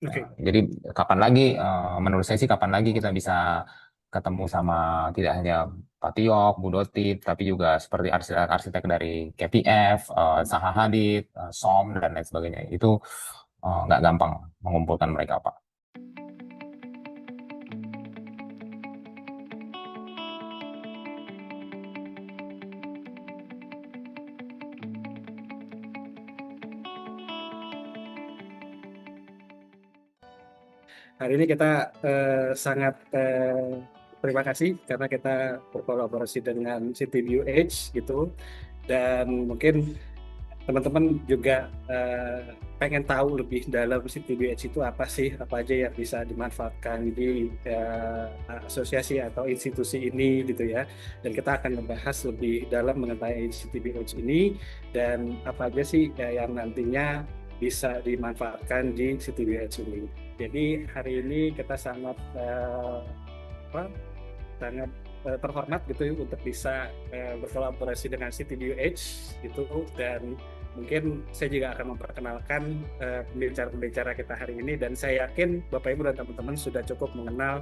Oke. Jadi kapan lagi, menurut saya sih kapan lagi kita bisa ketemu sama tidak hanya Pak Tiyok, Bu Doti, tapi juga seperti arsitek-arsitek dari KPF, Zaha Hadid, SOM, dan lain sebagainya. Itu nggak gampang mengumpulkan mereka, Pak. Hari ini kita sangat terima kasih karena kita berkolaborasi dengan CityView Edge gitu, dan mungkin teman-teman juga pengen tahu lebih dalam CityView Edge itu apa sih, apa aja yang bisa dimanfaatkan di asosiasi atau institusi ini gitu ya. Dan kita akan membahas lebih dalam mengenai CityView Edge ini dan apa aja sih yang nantinya bisa dimanfaatkan di CityView Edge ini. Jadi hari ini kita sangat apa, sangat terhormat gitu ya untuk bisa berkolaborasi dengan CityView Edge gitu, dan mungkin saya juga akan memperkenalkan pembicara-pembicara kita hari ini, dan saya yakin Bapak Ibu dan teman-teman sudah cukup mengenal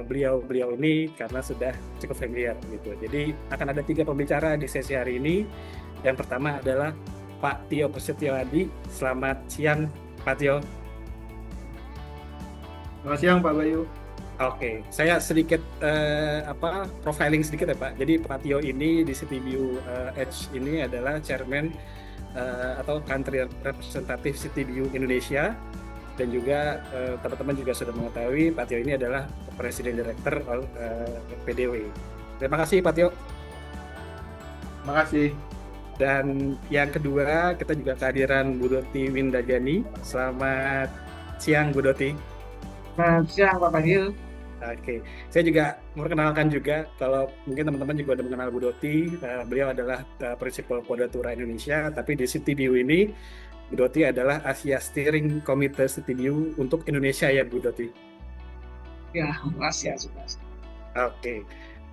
beliau-beliau ini karena sudah cukup familiar gitu. Jadi akan ada 3 pembicara di sesi hari ini. Yang pertama adalah Pak Tio Prasetyoadi. Selamat siang Pak Tio. Selamat siang Pak Bayu. Oke, saya sedikit profiling sedikit ya Pak. Jadi Pak Tio ini di CityView Edge ini adalah chairman atau country representative CityView Indonesia, dan juga teman-teman juga sudah mengetahui Pak Tio ini adalah presiden director PDW. Terima kasih Pak Tio. Terima kasih. Dan yang kedua kita juga kehadiran Bu Doti Windajani. Selamat siang Bu Doti. Selamat siang Pak Fadil. Oke, saya juga memperkenalkan juga kalau mungkin teman-teman juga udah mengenal Bu Doti. Beliau adalah Prinsipal Quadratura Indonesia, tapi di CityView ini Bu Doti adalah Asia Steering Committee CityView untuk Indonesia ya Bu Doti. Ya, makasih ya. Oke,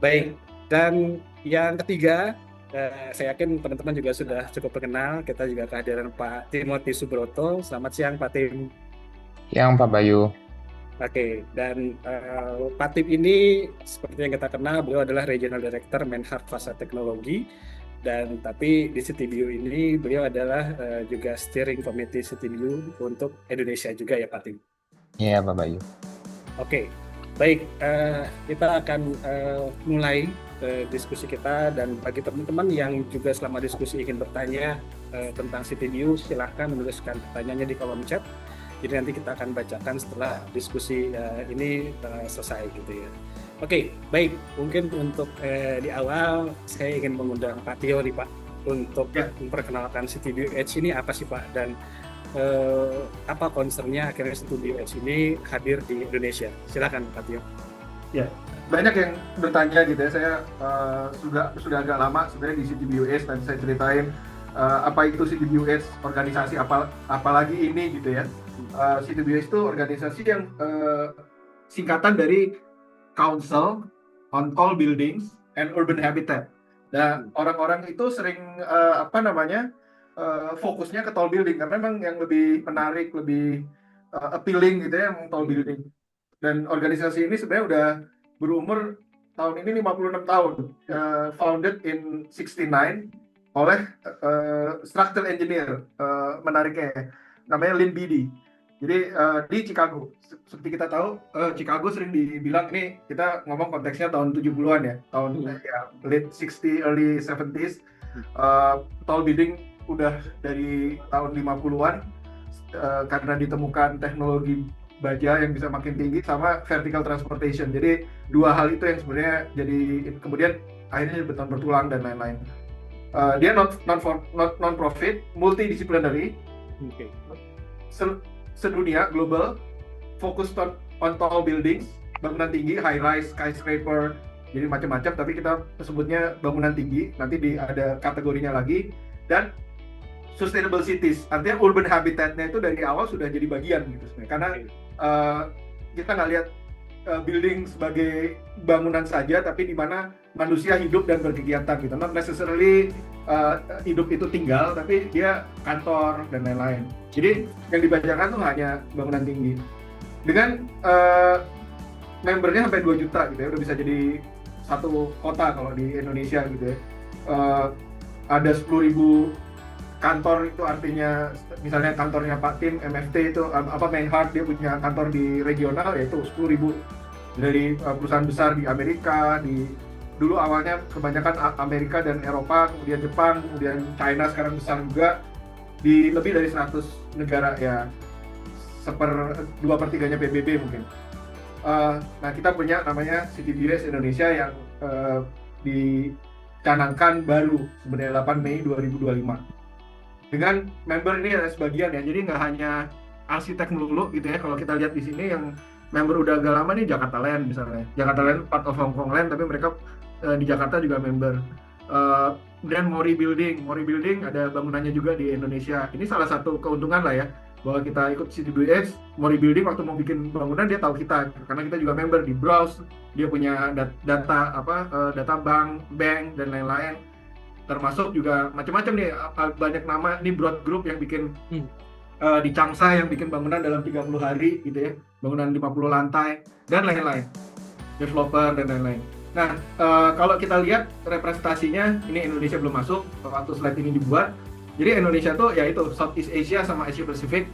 baik. Dan yang ketiga, saya yakin teman-teman juga sudah cukup mengenal. Kita juga kehadiran Pak Timothy Subroto. Selamat siang Pak Tim. Yang Pak Bayu. Oke, dan Pak Tip ini seperti yang kita kenal, beliau adalah Regional Director Menhub Fasad Teknologi, dan tapi di CityView ini beliau adalah juga Steering Committee CityView untuk Indonesia juga ya Pak Tip. Iya, Pak Bayu. Oke, baik, kita akan mulai diskusi kita, dan bagi teman-teman yang juga selama diskusi ingin bertanya tentang CityView, silahkan menuliskan pertanyaannya di kolom chat. Jadi nanti kita akan bacakan setelah diskusi ini selesai gitu ya. Oke, baik. Mungkin untuk di awal saya ingin mengundang Pak Tio nih Pak untuk memperkenalkan CityView Edge ini apa sih Pak, dan apa concernnya akhirnya CityView Edge ini hadir di Indonesia. Silakan Pak Tio. Ya, banyak yang bertanya gitu ya. Saya sudah agak lama sebenarnya di CityView Edge, dan saya ceritain apa itu CityView Edge, organisasi apalagi ini gitu ya. CityView Edge itu organisasi yang singkatan dari Council on Tall Buildings and Urban Habitat. Nah, orang-orang itu sering fokusnya ke tall building karena memang yang lebih menarik, lebih appealing gitu ya, yang tall building. Dan organisasi ini sebenarnya udah berumur tahun ini 56 tahun, founded in 69 oleh structural engineer, menariknya namanya Lynn Beatty. Jadi di Chicago, seperti kita tahu, Chicago sering dibilang, ini kita ngomong konteksnya tahun 70-an ya, tahun late 60, early 70s, tall building udah dari tahun 50-an, karena ditemukan teknologi baja yang bisa makin tinggi sama vertical transportation. Jadi dua hal itu yang sebenarnya jadi kemudian akhirnya bertulang dan lain-lain. Dia non profit, multidisciplinary, sedunia, global, fokus on tall buildings, bangunan tinggi, high rise, skyscraper, jadi macam-macam, tapi kita sebutnya bangunan tinggi, nanti ada kategorinya lagi. Dan sustainable cities, artinya urban habitatnya itu dari awal sudah jadi bagian gitu sebenarnya, karena kita nggak lihat building sebagai bangunan saja, tapi di mana manusia hidup dan berkegiatan gitu. Not necessarily hidup itu tinggal, tapi dia kantor dan lain-lain. Jadi yang dibacakan tuh hanya bangunan tinggi. Dengan membernya sampai 2 juta gitu ya, udah bisa jadi satu kota kalau di Indonesia gitu ya. Ada 10.000 kantor, itu artinya misalnya kantornya Pak Tim MFT itu Menhart, dia punya kantor di regional, yaitu 10.000 dari perusahaan besar di Amerika, dulu awalnya kebanyakan Amerika dan Eropa, kemudian Jepang, kemudian China sekarang besar juga, di lebih dari 100 negara ya, 2/3-nya PBB mungkin. Nah, kita punya namanya CityBS Indonesia yang dicanangkan baru sebenarnya 8 Mei 2025. Dengan member ini ada sebagian ya, jadi nggak hanya arsitek melulu gitu ya. Kalau kita lihat di sini yang member udah agak lama nih, Jakarta Land misalnya. Jakarta Land part of Hong Kong Land, tapi mereka di Jakarta juga member. Dan Mori Building ada bangunannya juga di Indonesia. Ini salah satu keuntungan lah ya, bahwa kita ikut CityBS. Mori Building waktu mau bikin bangunan dia tahu kita, karena kita juga member di Browse. Dia punya data bank dan lain-lain. Termasuk juga macam-macam nih, banyak nama nih, Broad Group yang bikin di Changsha yang bikin bangunan dalam 30 hari gitu ya, bangunan 50 lantai dan lain-lain, developer dan lain-lain. Nah, kalau kita lihat representasinya, ini Indonesia belum masuk waktu slide ini dibuat. Jadi Indonesia tuh ya itu Southeast Asia sama Asia Pacific.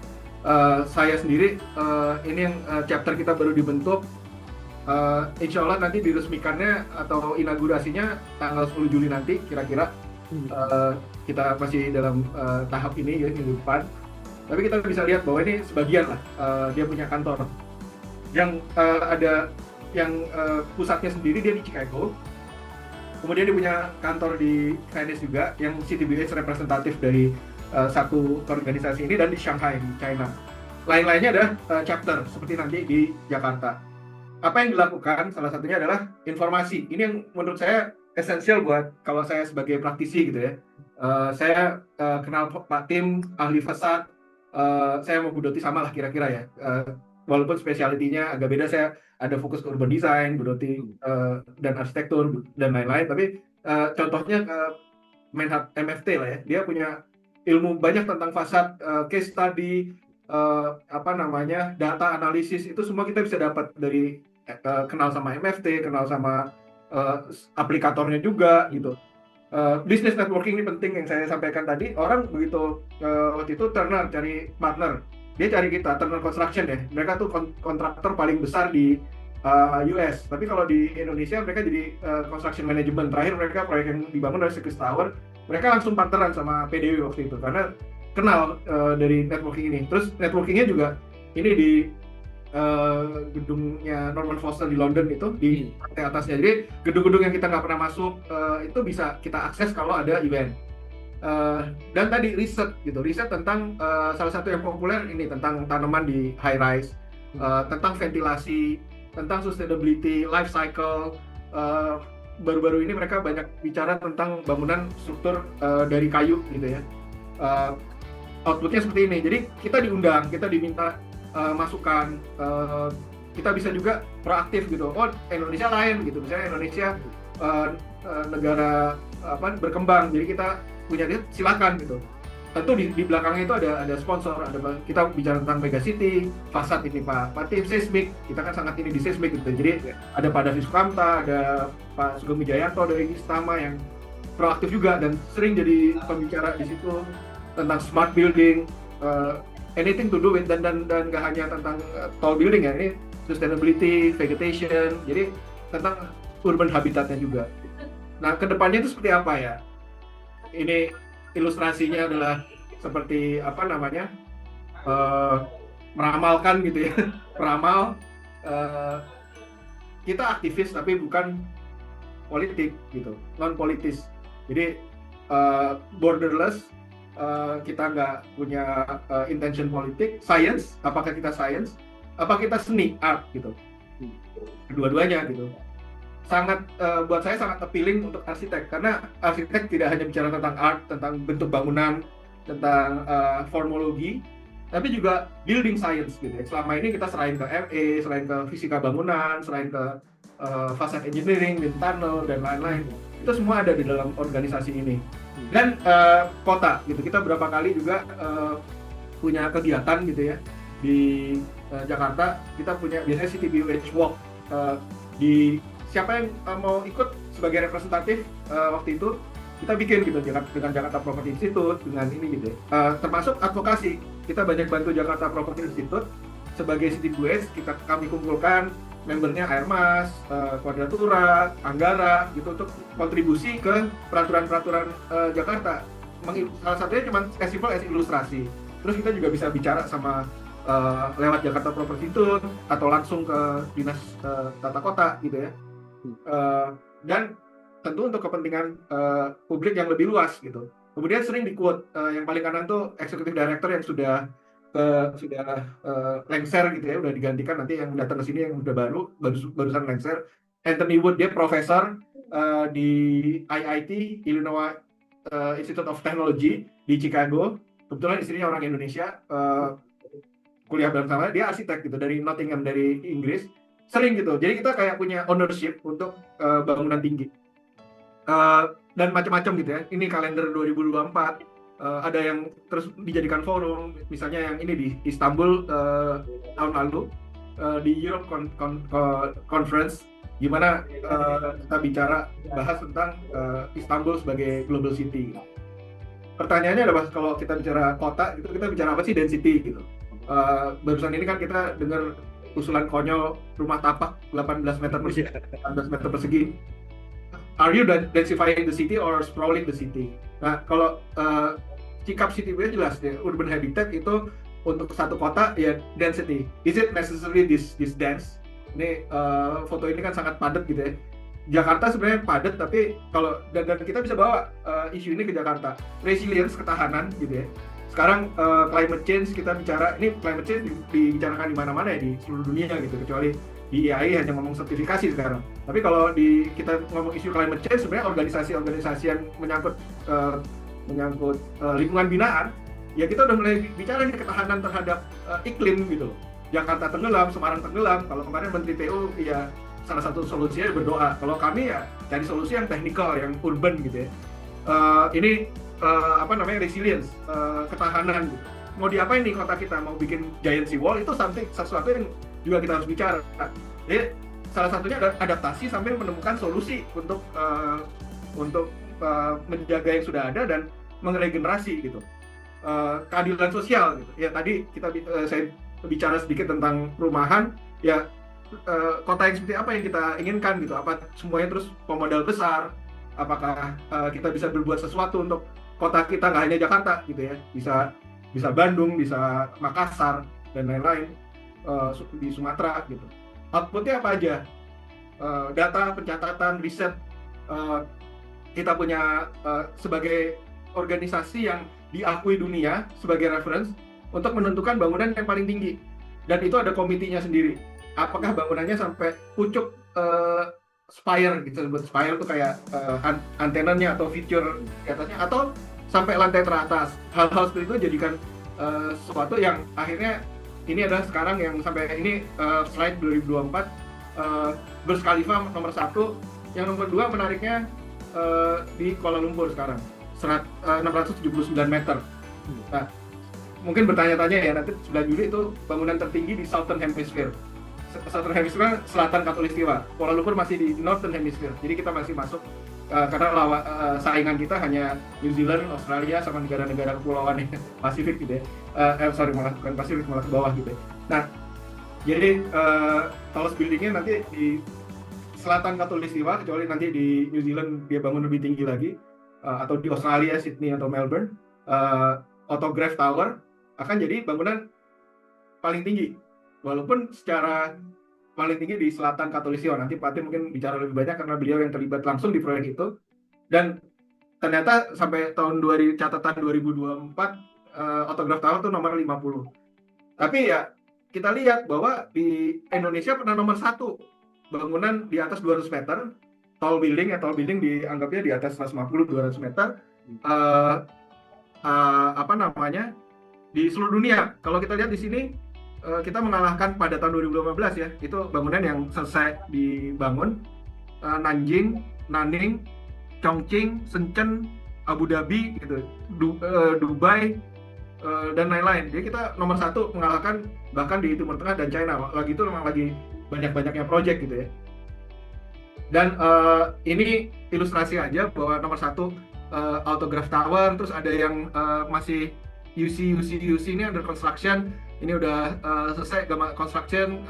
Saya sendiri ini yang chapter kita baru dibentuk. Insya Allah nanti diresmikannya atau inaugurasinya tanggal 10 Juli nanti kira-kira. Kita masih dalam tahap ini ya, minggu depan. Tapi kita bisa lihat bahwa ini sebagian lah dia punya kantor. Yang ada yang pusatnya sendiri dia di Chicago. Kemudian dia punya kantor di Venice juga, yang CityBS representatif dari satu organisasi ini, dan di Shanghai, di China. Lain-lainnya ada chapter seperti nanti di Jakarta. Apa yang dilakukan? Salah satunya adalah informasi. Ini yang menurut saya esensial buat kalau saya sebagai praktisi gitu ya. Saya kenal Pak Tim, ahli fasad. Saya mau Bu Doti sama lah kira-kira ya. Walaupun spesialitinya agak beda, saya ada fokus ke urban design, Bu Doti dan arsitektur dan lain-lain. Tapi contohnya Menhart MFT lah ya. Dia punya ilmu banyak tentang fasad, case study, data analisis, itu semua kita bisa dapat dari kenal sama MFT, kenal sama aplikatornya juga gitu. Business networking ini penting yang saya sampaikan tadi. Orang begitu waktu itu Turner cari partner, dia cari kita, Turner Construction ya. Mereka tuh kontraktor paling besar di US. Tapi kalau di Indonesia mereka jadi construction management. Terakhir mereka proyek yang dibangun dari Circus Tower, mereka langsung partneran sama PDW waktu itu karena kenal dari networking ini. Terus networkingnya juga ini di gedungnya Norman Foster di London itu, di lantai atasnya. Jadi gedung-gedung yang kita nggak pernah masuk itu bisa kita akses kalau ada event. Dan tadi riset tentang salah satu yang populer ini tentang tanaman di high rise, tentang ventilasi, tentang sustainability, life cycle. Baru-baru ini mereka banyak bicara tentang bangunan struktur dari kayu gitu ya. Outputnya seperti ini. Jadi kita diundang, kita diminta masukan, kita bisa juga proaktif gitu. Oh, Indonesia lain gitu, misalnya Indonesia negara berkembang, jadi kita punya dia, silakan gitu. Tentu di belakangnya itu ada sponsor, kita bicara tentang megacity, fasad ini Pak Tim, seismik, kita kan sangat ini di seismik gitu. Jadi ada Pak Davi Sukamta, ada Pak Sugeng Wijayanto dari Istama yang proaktif juga dan sering jadi pembicara di situ tentang smart building, anything to do with, dan gak hanya tentang tall building ya, ini sustainability, vegetation, jadi tentang urban habitatnya juga. Nah, kedepannya itu seperti apa ya? Ini ilustrasinya adalah seperti meramalkan gitu ya. Meramal, kita aktivis tapi bukan politik gitu, non politis. Jadi borderless. Kita nggak punya intention politik. Science, apakah kita science? Apa kita seni, art gitu? Kedua-duanya gitu. Sangat buat saya sangat appealing untuk arsitek, karena arsitek tidak hanya bicara tentang art, tentang bentuk bangunan, tentang formologi, tapi juga building science gitu ya. Selama ini kita serahin ke MA, serahin ke fisika bangunan, serahin ke facade engineering, wind tunnel dan lain-lain. Itu semua ada di dalam organisasi ini. Dan kota gitu, kita berapa kali juga punya kegiatan gitu ya di Jakarta. Kita punya biasanya CTBUH Walk. Di siapa yang mau ikut sebagai representatif waktu itu kita bikin gitu dengan Jakarta Property Institute dengan ini gitu ya. Termasuk advokasi, kita banyak bantu Jakarta Property Institute sebagai CTBUH. Kami kumpulkan membernya Airmas, Quadratura, Anggara gitu untuk kontribusi ke peraturan-peraturan Jakarta. Salah satunya cuma as simple as ilustrasi. Terus kita juga bisa bicara sama lewat Jakarta Property Institute atau langsung ke dinas tata kota gitu ya. Dan tentu untuk kepentingan publik yang lebih luas gitu. Kemudian sering di quote yang paling kanan tuh eksekutif director yang sudah lengser gitu ya, udah digantikan, nanti yang datang ke sini yang udah barusan lengser, Anthony Wood. Dia profesor di IIT, Illinois Institute of Technology di Chicago. Kebetulan istrinya orang Indonesia, kuliah bersama. Dia arsitek gitu dari Nottingham, dari Inggris. Sering gitu, jadi kita kayak punya ownership untuk bangunan tinggi dan macam-macam gitu ya. Ini kalender 2024, ada yang terus dijadikan forum, misalnya yang ini di Istanbul tahun lalu di Europe Conference, gimana kita bahas tentang Istanbul sebagai global city. Pertanyaannya adalah kalau kita bicara kota itu kita bicara apa sih density gitu. Barusan ini kan kita dengar usulan konyol rumah tapak 18 meter persegi. Are you densifying the city or sprawling the city? Nah, kalau sikap CTBUH jelas ya, urban habitat itu untuk satu kota ya density. Is it necessarily this dense? Ini foto ini kan sangat padat gitu ya. Jakarta sebenarnya padat, tapi kalau dan kita bisa bawa isu ini ke Jakarta. Resilience, ketahanan gitu ya. Sekarang climate change, kita bicara, ini climate change dibicarakan di mana-mana ya di seluruh dunia gitu, kecuali di IAI hanya ngomong sertifikasi sekarang. Tapi kalau kita ngomong isu climate change, sebenarnya organisasi-organisasi yang menyangkut lingkungan binaan, ya kita udah mulai bicara nih ketahanan terhadap iklim gitu. Jakarta tenggelam, Semarang tenggelam. Kalau kemarin Menteri PU ya salah satu solusinya berdoa. Kalau kami ya cari solusi yang teknikal, yang urban gitu ya. Ini resilience, ketahanan gitu. Mau diapain nih kota kita? Mau bikin giant sea wall, itu sesuatu yang juga kita harus bicara. Jadi salah satunya adalah adaptasi sambil menemukan solusi untuk menjaga yang sudah ada dan meregenerasi gitu. Keadilan sosial gitu. Ya tadi saya bicara sedikit tentang perumahan, ya kota yang seperti apa yang kita inginkan gitu. Apa semuanya terus pemodal besar? Apakah kita bisa berbuat sesuatu untuk kota kita, nggak hanya Jakarta gitu ya, bisa Bandung, bisa Makassar dan lain-lain, di Sumatera gitu. Outputnya apa aja? Data, pencatatan, riset. Kita punya sebagai organisasi yang diakui dunia sebagai reference untuk menentukan bangunan yang paling tinggi, dan itu ada komitinya sendiri. Apakah bangunannya sampai pucuk spire gitu, spire itu kayak antenanya atau feature di atasnya, atau sampai lantai teratas. Hal-hal seperti itu jadikan sesuatu yang akhirnya ini adalah sekarang yang sampai ini slide 2024 Burj Khalifa nomor 1, yang nomor 2 menariknya di Kuala Lumpur sekarang 679 meter. Nah, mungkin bertanya-tanya ya, nanti 9 Juli itu bangunan tertinggi di Southern Hemisphere. Southern Hemisphere selatan Khatulistiwa. Kuala Lumpur masih di Northern Hemisphere. Jadi kita masih masuk karena saingan kita hanya New Zealand, Australia, sama negara-negara kepulauan Pasifik gitu ya. Malah bukan Pasifik, malah ke bawah gitu ya. Nah, jadi tallest buildingnya nanti di selatan Khatulistiwa, kecuali nanti di New Zealand dia bangun lebih tinggi lagi, atau di Australia, Sydney atau Melbourne, Autograph Tower akan jadi bangunan paling tinggi. Walaupun secara paling tinggi di selatan Khatulistiwa, nanti Pak Tim mungkin bicara lebih banyak karena beliau yang terlibat langsung di proyek itu. Dan ternyata sampai catatan 2024 Autograph Tower itu nomor 50. Tapi ya kita lihat bahwa di Indonesia pernah nomor 1 bangunan di atas 200 meter, tall building dianggapnya di atas 150-200 meter, di seluruh dunia. Kalau kita lihat di sini kita mengalahkan pada tahun 2015 ya, itu bangunan yang selesai dibangun, Nanjing, Nanning, Chongqing, Shenzhen, Abu Dhabi gitu, Dubai, dan lain-lain. Jadi kita nomor 1 mengalahkan bahkan di Timur Tengah dan China. Lagi itu memang lagi banyak-banyaknya project gitu ya. Dan ini ilustrasi aja bahwa nomor 1 Autograph Tower, terus ada yang masih UC ini under construction, ini udah selesai construction,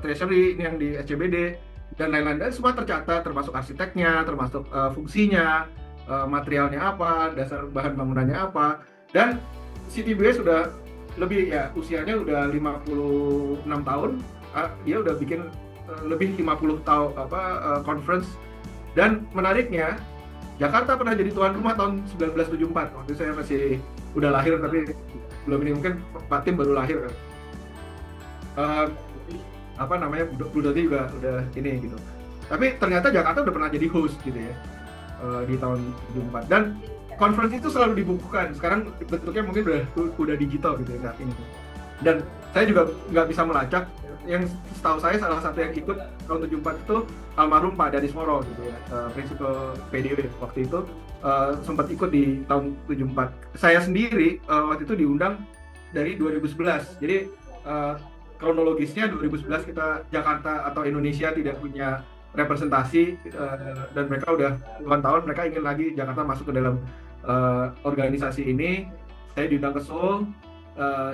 Treasury ini yang di SCBD dan lain-lain, dan semua tercatat, termasuk arsiteknya, termasuk fungsinya, materialnya apa, dasar bahan bangunannya apa. Dan CTBS sudah lebih ya, usianya udah 56 tahun, dia udah bikin lebih 50 tahun conference. Dan menariknya, Jakarta pernah jadi tuan rumah tahun 1974. Waktu saya masih udah lahir, tapi belum ini, mungkin Pak Tim baru lahir kan. Bu Doti juga udah ini gitu. Tapi ternyata Jakarta udah pernah jadi host gitu ya, di tahun 74. Dan conference itu selalu dibukukan. Sekarang bentuknya mungkin udah digital gitu ya saat ini. Dan saya juga nggak bisa melacak. Yang setahu saya salah satu yang ikut tahun 74 itu almarhum Pak Danis Moro gitu ya, prinsipal PDW waktu itu, sempat ikut di tahun 74. Saya sendiri waktu itu diundang dari 2011. Jadi kronologisnya 2011 kita Jakarta atau Indonesia tidak punya representasi, dan mereka udah puluhan tahun mereka ingin lagi Jakarta masuk ke dalam organisasi ini. Saya diundang ke Seoul,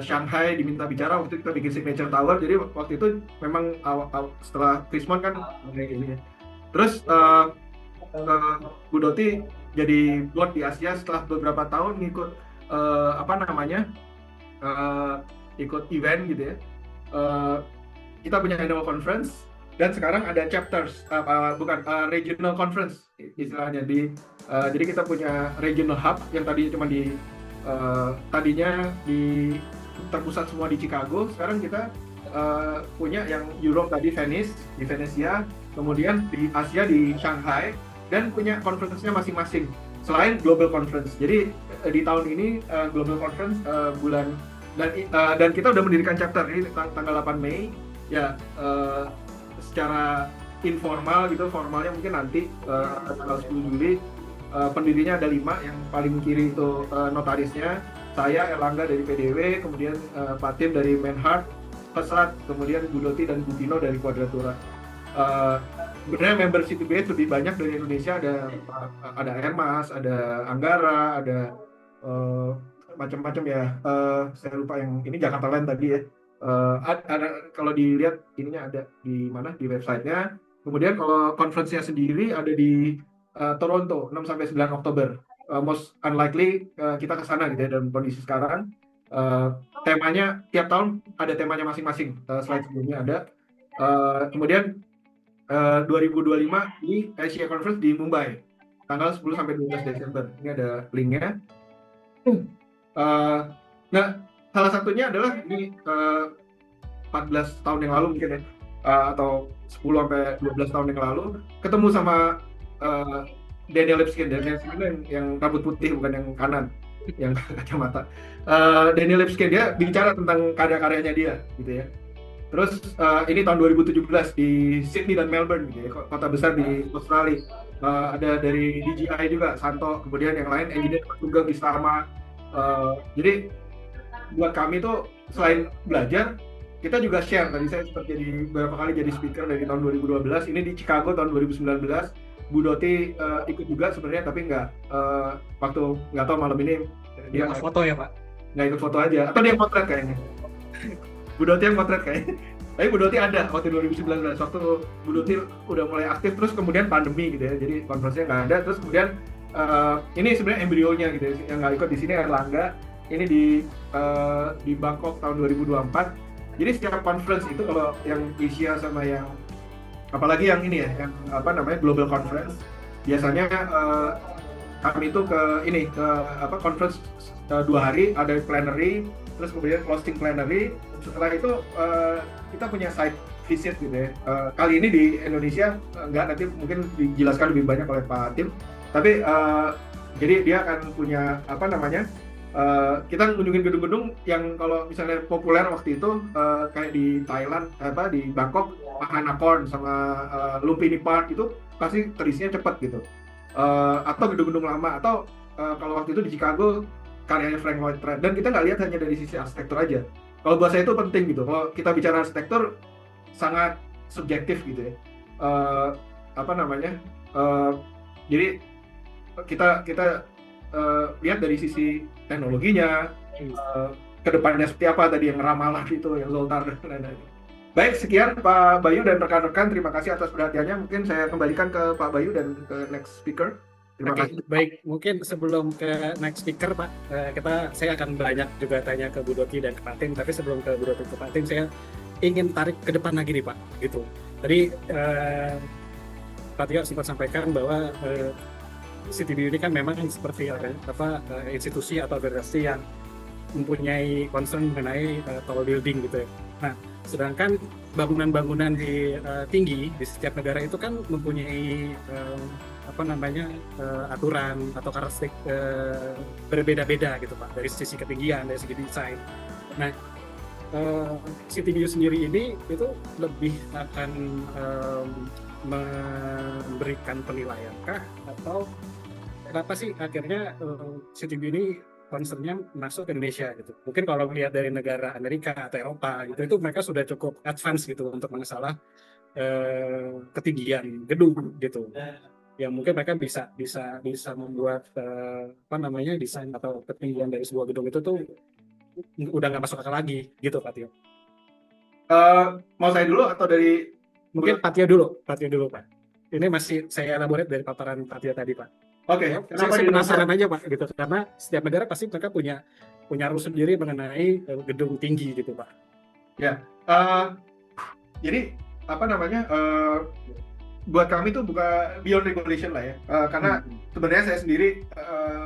Shanghai diminta bicara, waktu itu kita bikin signature tower. Jadi waktu itu memang setelah Krismon kan kayak gini ya. Terus Bu Doti jadi board di Asia setelah beberapa tahun ngikut ikut event gitu ya. Kita punya annual conference dan sekarang ada chapters, regional conference istilahnya jadi kita punya regional hub yang tadinya terpusat semua di Chicago. Sekarang kita punya yang Europe tadi di Venesia, kemudian di Asia di Shanghai, dan punya conference-nya masing-masing selain global conference. Jadi di tahun ini global conference dan kita udah mendirikan chapter ini tanggal 8 Mei ya, secara informal gitu. Formalnya mungkin nanti tanggal 10 Juli. Pendirinya ada 5, yang paling kiri itu notarisnya, saya Erlangga dari PDW, kemudian Pak Tim dari Menhart, Pesat, kemudian Bu Doti dan Bu Pino dari Quadratura. Sebenarnya member CTBS lebih banyak dari Indonesia, ada Hermas, ada Anggara, ada macam-macam ya. Saya lupa yang ini Jakarta Land tadi ya. Ada, kalau dilihat ininya ada di mana, di websitenya. Kemudian kalau conference-nya sendiri ada di Toronto 6-9 Oktober. Most unlikely kita ke sana gitu ya dalam kondisi sekarang. Temanya tiap tahun ada temanya masing-masing. Slide sebelumnya ada. Kemudian 2025 di Asia Conference di Mumbai tanggal 10-12 Desember. Ini ada linknya. Nah, salah satunya adalah ini 14 tahun yang lalu mungkin ya, atau 10-12 tahun yang lalu ketemu sama Daniel Lipskin yang rambut putih, bukan yang kanan, yang kacamata. Daniel Lipskin, dia bicara tentang karya-karyanya dia gitu ya. Terus ini tahun 2017 di Sydney dan Melbourne gitu ya, kota besar di Australia. Ada dari DJI juga, Santo, kemudian yang lain engineer Tuggang Istama. Jadi buat kami tuh selain belajar, kita juga share. Tadi saya sempat beberapa kali jadi speaker dari tahun 2012. Ini di Chicago tahun 2019. Bu Doti ikut juga sebenarnya, tapi waktu nggak tahu malam ini dia nggak foto ya Pak? Nggak ikut foto aja, atau dia potret kayaknya. Bu Doti yang potret kayaknya. Tapi Bu Doti ada waktu 2019, waktu Bu Doti udah mulai aktif, terus kemudian pandemi gitu ya, jadi konferensinya nggak ada. Terus kemudian ini sebenarnya embrionya gitu ya, yang nggak ikut di sini Erlangga. Ini di Bangkok tahun 2024. Jadi setiap conference itu, kalau yang Asia sama yang apalagi yang ini ya, yang global conference, biasanya kami itu ke conference 2 hari, ada plenary, terus kemudian closing plenary. Setelah itu kita punya site visit gitu ya. Kali ini di Indonesia enggak, nanti mungkin dijelaskan lebih banyak oleh Pak Tim. Tapi jadi dia akan punya kita kunjungin gedung-gedung yang kalau misalnya populer waktu itu kayak di Thailand di Bangkok, Mahanakorn sama Lumpini Park itu pasti terisinya cepat gitu. Atau gedung-gedung lama atau kalau waktu itu di Chicago karyanya Frank Lloyd Wright, dan kita nggak lihat hanya dari sisi arsitektur aja. Kalau buat saya itu penting gitu. Kalau kita bicara arsitektur sangat subjektif gitu ya. Jadi kita lihat dari sisi teknologinya, kedepannya seperti apa tadi yang ramalan itu, yang Zoltar dan lain-lain. Baik, sekian Pak Bayu dan rekan-rekan, terima kasih atas perhatiannya. Mungkin saya kembalikan ke Pak Bayu dan ke next speaker. Terima kasih. Baik, mungkin sebelum ke next speaker Pak, saya akan banyak juga tanya ke Bu Doti dan ke Pak Tim, tapi sebelum ke Bu Doti ke Pak Tim, saya ingin tarik ke depan lagi nih Pak, gitu. Tadi Pak Tio sempat sampaikan bahwa CityView ini kan memang seperti institusi atau organisasi yang mempunyai concern mengenai tall building gitu ya. Nah, sedangkan bangunan-bangunan di tinggi di setiap negara itu kan mempunyai aturan atau karakteristik berbeda-beda gitu Pak, dari sisi ketinggian, dari segi desain. Nah, CityView sendiri ini itu lebih akan memberikan penilaian kah, atau kenapa sih akhirnya CityView ini concernnya masuk ke Indonesia gitu? Mungkin kalau melihat dari negara Amerika atau Eropa gitu, itu mereka sudah cukup advance gitu untuk masalah ketinggian gedung gitu. Yang mungkin mereka bisa membuat desain atau ketinggian dari sebuah gedung itu tuh udah nggak masuk akal lagi gitu Pak Tio. Mau saya dulu atau dari Mungkin Pak Tio dulu Pak. Ini masih saya elaborate dari paparan Pak Tio tadi Pak. Oke, Saya penasaran aja Pak gitu, karena setiap negara pasti mereka punya rules sendiri mengenai gedung tinggi gitu Pak. Ya, jadi buat kami itu bukan beyond regulation lah ya, karena sebenarnya saya sendiri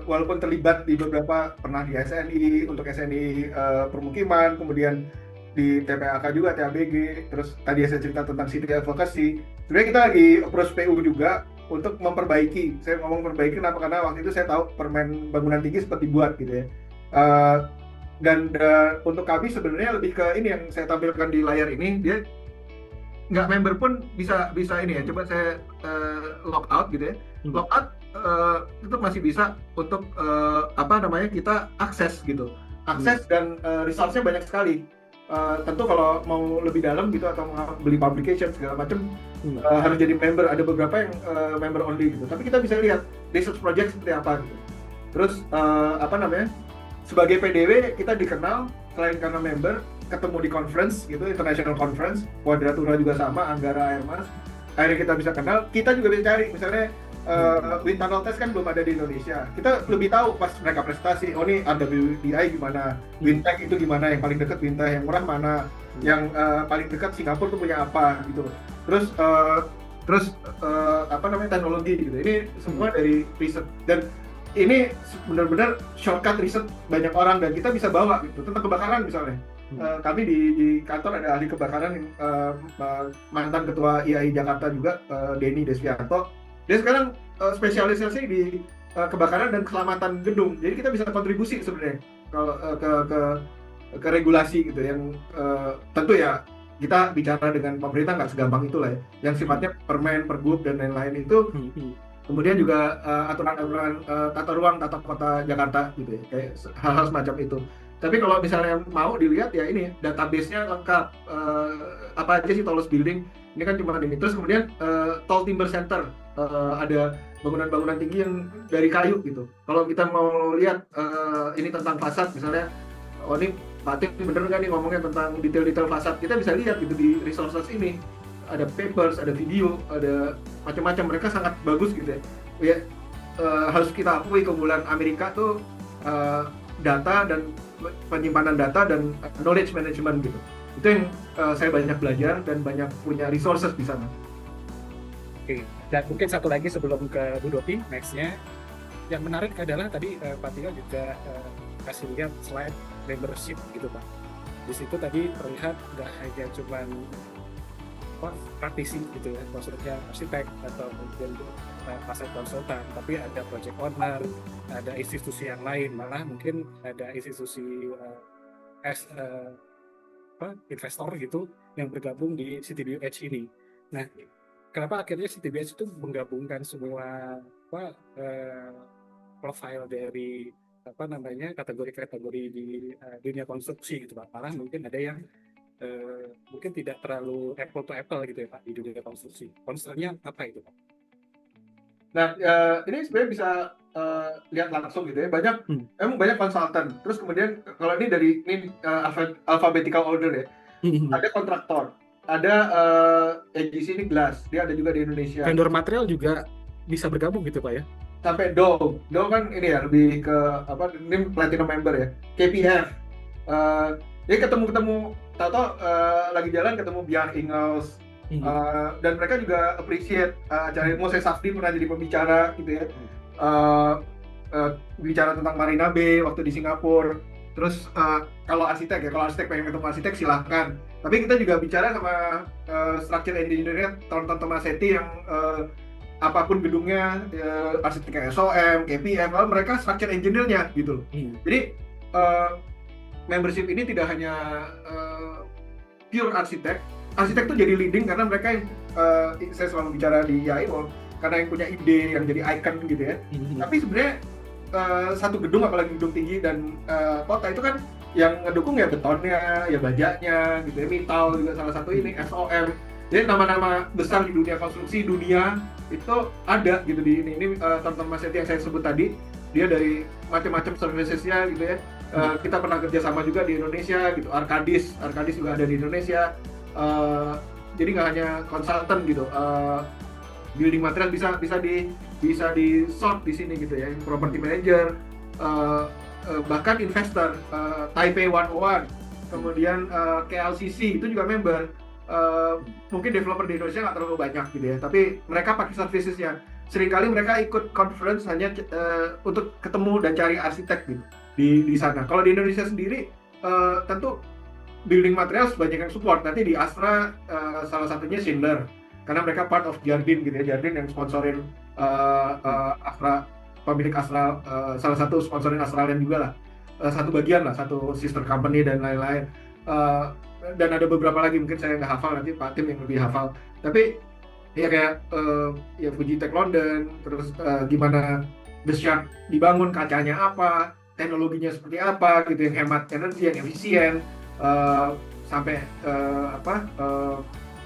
walaupun terlibat di pernah di SNI untuk SNI permukiman, kemudian di TPAK juga, TABG, terus tadi saya cerita tentang city advocacy. Sebenarnya kita lagi approach PU juga untuk memperbaiki. Saya ngomong perbaiki kenapa? Karena waktu itu saya tahu permen bangunan tinggi seperti dibuat gitu ya. Dan untuk kami sebenarnya lebih ke ini yang saya tampilkan di layar ini, dia nggak member pun bisa ini ya. Coba saya log out gitu ya. Log out itu masih bisa untuk kita akses gitu. Akses dan resource-nya banyak sekali. Tentu kalau mau lebih dalam gitu atau mau beli publication segala macam harus jadi member. Ada beberapa yang member only gitu. Tapi kita bisa lihat research project seperti apa gitu. Terus sebagai PDW kita dikenal selain karena member, ketemu di conference gitu, international conference, Quadratura juga sama, Anggara Airmas. Akhirnya kita bisa kenal. Kita juga bisa cari misalnya wind tunnel test kan belum ada di Indonesia. Kita lebih tahu pas mereka prestasi, oh ini RWDI gimana, Windtech itu gimana, yang paling dekat Windtech, yang murah mana, yang paling dekat Singapura tuh punya apa gitu. Terus teknologi gitu. Ini semua dari riset, dan ini benar-benar shortcut riset banyak orang, dan kita bisa bawa gitu. Tentang kebakaran misalnya. Kami di kantor ada ahli kebakaran yang mantan ketua IAI Jakarta juga, Denny Desvianto. Dia sekarang spesialisasi di kebakaran dan keselamatan gedung. Jadi kita bisa kontribusi sebenarnya kalau ke regulasi gitu, yang tentu ya kita bicara dengan pemerintah nggak segampang itulah ya. Yang sifatnya permen, pergub dan lain-lain itu. Kemudian juga aturan-aturan tata ruang, tata kota Jakarta gitu ya, kayak hal-hal semacam itu. Tapi kalau misalnya mau dilihat ya ini database-nya lengkap, apa aja sih tallest building. Ini kan cuma ini. Terus kemudian Tall Timber Center, ada bangunan-bangunan tinggi yang dari kayu gitu. Kalau kita mau lihat ini tentang fasad misalnya, oh ini Pak Tim bener nggak nih ngomongnya tentang detail-detail fasad, kita bisa lihat gitu di resources ini. Ada papers, ada video, ada macam-macam, mereka sangat bagus gitu ya. Ya harus kita akui keunggulan Amerika tuh data dan penyimpanan data dan knowledge management gitu. Itu yang saya banyak belajar dan banyak punya resources di sana. Oke, dan mungkin satu lagi sebelum ke Bu Doti, next-nya yang menarik adalah tadi Pak Tio juga kasih lihat slide membership gitu Pak. Di situ tadi terlihat nggak hanya cuman praktisi gitu ya, maksudnya arsitek atau mungkin pasar konsultan, tapi ada project owner, ada institusi yang lain, malah mungkin ada institusi investor gitu yang bergabung di CTBU Edge ini. Nah, kenapa akhirnya CTBU Edge itu menggabungkan semua profile dari kategori-kategori di dunia konstruksi gitu Pak. Malah mungkin ada yang mungkin tidak terlalu apple to apple gitu ya Pak di dunia konstruksi. Concernnya apa itu Pak? Nah, ini sebenarnya bisa lihat langsung gitu ya. Emang banyak konsultan. Terus kemudian kalau ini dari alphabetical order ya. Ada kontraktor, ada AGC ini Glass, dia ada juga di Indonesia. Vendor material juga bisa bergabung gitu Pak ya? Sampai Dow kan ini ya lebih ke ini platinum member ya. KPF, dia ketemu tahu-tahu lagi jalan ketemu Bjarne Ingels, dan mereka juga appreciate acara Moses Safdie pernah jadi pembicara gitu ya, bicara tentang Marina Bay waktu di Singapura. Terus kalau arsitek pengen ketemu arsitek silahkan. Tapi kita juga bicara sama structure engineer Tonton Tomasetti yang apapun gedungnya, arsitek SOM, KPM, mereka structure engineer-nya gitu loh. Jadi membership ini tidak hanya pure arsitek tuh jadi leading karena mereka yang saya selalu bicara di IAI karena yang punya ide, yang jadi icon gitu ya. Tapi sebenarnya satu gedung, apalagi gedung tinggi dan kota itu kan yang ngedukung ya betonnya, ya bajanya gitu ya, metal juga salah satu ini, SOM. Jadi nama-nama besar di dunia konstruksi dunia itu ada gitu di ini. Ini Tonton Masetti yang saya sebut tadi, dia dari macam-macam services-nya gitu ya. Kita pernah kerja sama juga di Indonesia gitu. Arkadis juga ada di Indonesia. Jadi nggak hanya konsultan gitu. Building material bisa di sort di sini gitu ya. Property manager, bahkan investor, Taipei 101, kemudian KLCC itu juga member. Mungkin developer di Indonesia nggak terlalu banyak gitu ya, tapi mereka pakai servicesnya. Seringkali mereka ikut conference hanya untuk ketemu dan cari arsitek gitu di sana. Kalau di Indonesia sendiri tentu building materials banyak yang support. Nanti di Astra salah satunya Schindler, karena mereka part of Jardine gitu ya. Jardine yang sponsorin Astra, pemilik Astra, salah satu sponsorin Australian juga lah, satu bagian lah, satu sister company dan lain-lain. Dan ada beberapa lagi mungkin saya nggak hafal, nanti Pak Tim yang lebih hafal. Tapi ya kayak ya Fujitec London, terus gimana The Shard dibangun, kacanya apa, teknologinya seperti apa gitu, yang hemat energi, yang efisien, sampai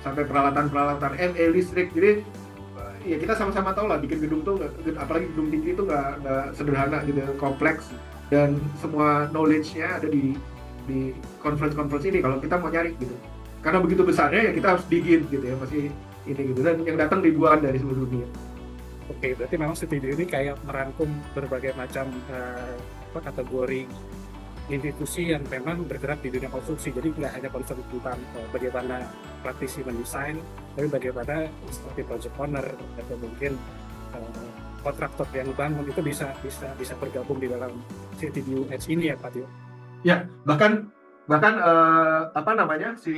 sampai peralatan ME listrik. Jadi ya kita sama-sama tahu lah bikin gedung tuh, apalagi gedung tinggi itu nggak sederhana gitu, kompleks, dan semua knowledge-nya ada di conference ini kalau kita mau nyari gitu. Karena begitu besarnya ya kita harus digin gitu ya, masih ini gitu, dan yang datang ribuan dari seluruh dunia. Oke, berarti memang CTBU ini kayak merangkum berbagai macam kategori institusi yang memang bergerak di dunia konstruksi. Jadi nggak hanya concern tentang bagaimana praktisi mendesain, tapi bagaimana seperti project owner atau mungkin kontraktor yang bangun itu bisa bergabung di dalam CTBU Edge ini ya Pak Tio? Ya, bahkan si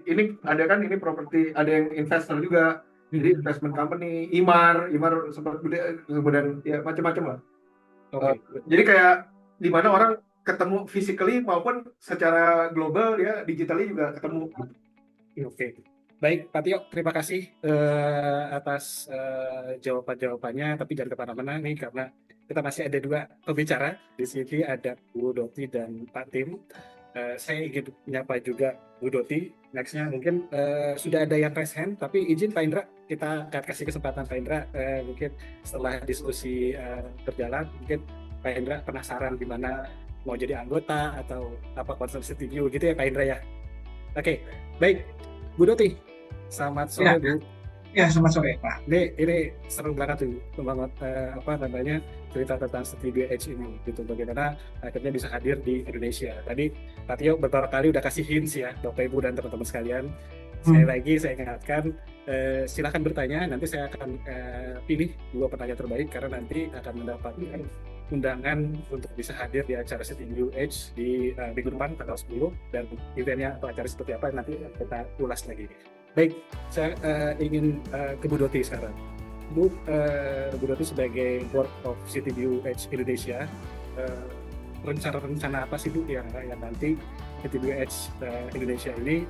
ini ada kan, ini properti, ada yang investor juga, jadi investment company, IMAR seperti kemudian ya macam-macam lah. Jadi kayak di mana orang ketemu physically maupun secara global ya, digitally juga ketemu. Oke. Baik, Pak Tio, terima kasih atas jawaban-jawabannya. Tapi jangan kemana-mana nih, karena kita masih ada dua pembicara di sini, ada Bu Doti dan Pak Tim. Saya ingin menyapa juga Bu Doti. Nextnya mungkin sudah ada yang raise hand, tapi izin Pak Indra, kita akan kasih kesempatan Pak Indra. Mungkin setelah diskusi berjalan, mungkin Pak Indra penasaran gimana mau jadi anggota atau apa konsep CTBU gitu ya Pak Indra ya. Oke, baik. Bu Doti, selamat sore Bu. Ya, selamat sore Pak. Ini seru banget tuh, banget cerita tentang CTBU Edge ini gitu, bagaimana akhirnya bisa hadir di Indonesia. Tadi Pak Tio beberapa kali udah kasih hints ya, Bapak Ibu dan teman-teman sekalian. Sekali lagi saya ingatkan, silakan bertanya, nanti saya akan pilih dua penanya terbaik karena nanti akan mendapatkan undangan untuk bisa hadir di acara CTBU Edge di minggu depan tanggal 10, dan eventnya atau acara seperti apa nanti kita ulas lagi. Baik, saya ingin ke Bu Doti sekarang. Bu Doti sebagai Board of CityView Edge Indonesia, eh, rencana-rencana apa sih Bu yang nanti CityView Edge Indonesia ini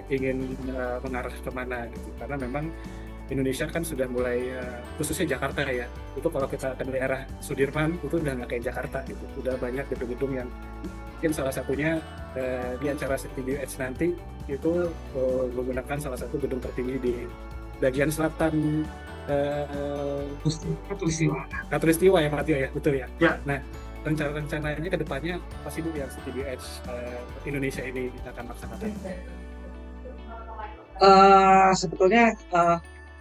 ingin mengarah kemana gitu? Karena memang Indonesia kan sudah mulai, khususnya Jakarta ya, itu kalau kita ke daerah Sudirman itu udah nggak kayak Jakarta gitu, udah banyak gedung-gedung yang mungkin salah satunya di acara CityView Edge nanti itu menggunakan salah satu gedung tertinggi di bagian selatan Katulistiwa. Katulistiwa ya Pak Tio ya, betul ya? Ya. Nah, rencana-rencananya ke depannya apa sih Bu yang CityView Edge Indonesia ini akan laksanakan? Sebetulnya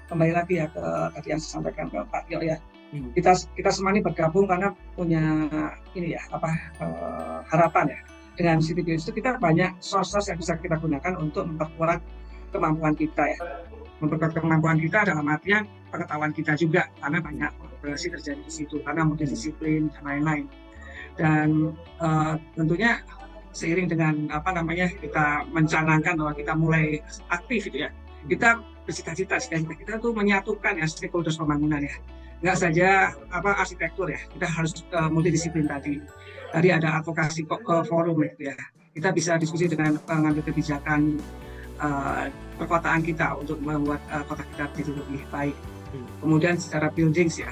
kembali lagi ya ke tadi yang saya sampaikan ke Pak Tio ya. Kita semua ini bergabung karena punya ini ya harapan ya. Dengan CityView itu kita banyak sources yang bisa kita gunakan untuk memperkuat kemampuan kita ya. Memperkuat kemampuan kita dalam artian pengetahuan kita juga, karena banyak kolaborasi terjadi di situ karena multidisiplin dan lain-lain. Dan tentunya seiring dengan kita mencanangkan bahwa kita mulai aktif gitu ya, kita bercita-cita kita tuh menyatukan ya stakeholders pembangunan ya, nggak saja arsitektur ya, kita harus multidisiplin tadi ada advokasi forum gitu ya, kita bisa diskusi dengan pengambil kebijakan perkotaan kita untuk membuat kota kita jadi lebih baik. Kemudian secara buildings ya,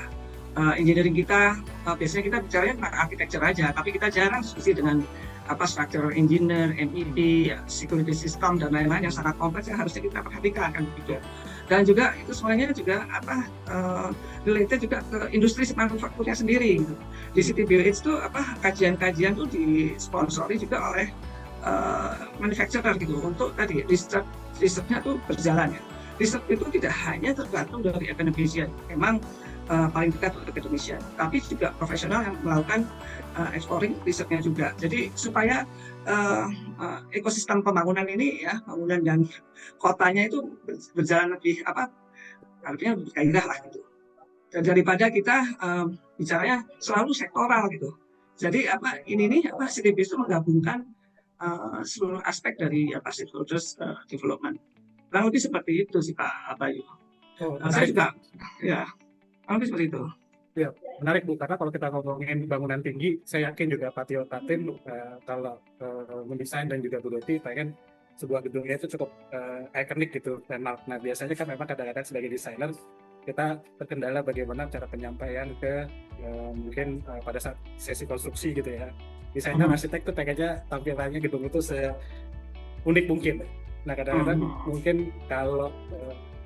engineering kita biasanya kita bicaranya tentang architecture aja, tapi kita jarang diskusi dengan structural engineer, MEP, security system dan lain-lain yang sangat kompleks yang harusnya kita perhatikan kan begitu. Dan juga itu semuanya juga related juga ke industri manufakturnya sendiri. Gitu. Di CityView itu kajian-kajian tuh disponsori juga oleh manufacturer gitu untuk tadi risetnya tuh berjalan ya. Riset itu tidak hanya tergantung dari akademisi, memang paling dekat untuk akademisi, tapi juga profesional yang melakukan exploring risetnya juga. Jadi supaya ekosistem pembangunan ini ya, bangunan dan kotanya itu berjalan lebih artinya lebih gairah lah gitu. Dan daripada kita bicaranya selalu sektoral gitu. Jadi CityView itu menggabungkan seluruh aspek dari stakeholders development. Kurang lebih seperti itu sih Pak Bayu. Saya juga ya kurang lebih seperti itu. Ya, menarik Bu, karena kalau kita ngomongin bangunan tinggi, saya yakin juga Pak Tio Tatin kalau mendesain dan juga Bu Doti pengen sebuah gedungnya itu cukup ikonik gitu. Nah, biasanya kan memang kadang-kadang sebagai desainer kita terkendala bagaimana cara penyampaian ke mungkin pada saat sesi konstruksi gitu ya. Desainer arsitek tuh pengennya tampilannya gedung itu seunik mungkin. Nah kadang-kadang mungkin kalau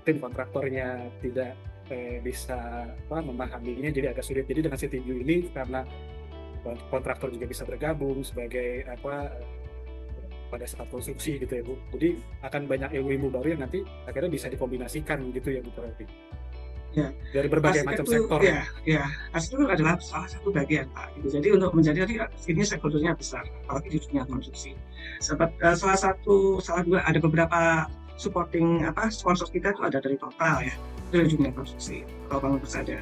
tim kontraktornya tidak bisa memahaminya, jadi agak sulit. Jadi dengan CityView ini karena kontraktor juga bisa bergabung sebagai pada saat konstruksi gitu ya Bu. Jadi akan banyak ilmu-ilmu baru yang nanti akhirnya bisa dikombinasikan gitu ya Bu Terati. Ya. Dari berbagai macam sektor. Ya, arsitektur adalah salah satu bagian Pak. Gitu. Jadi untuk menjadi ini stakeholdernya besar, apalagi di dunia konstruksi. Salah dua ada beberapa supporting sponsor kita itu ada dari Total ya, dari dunia konstruksi, kalau bangun persada.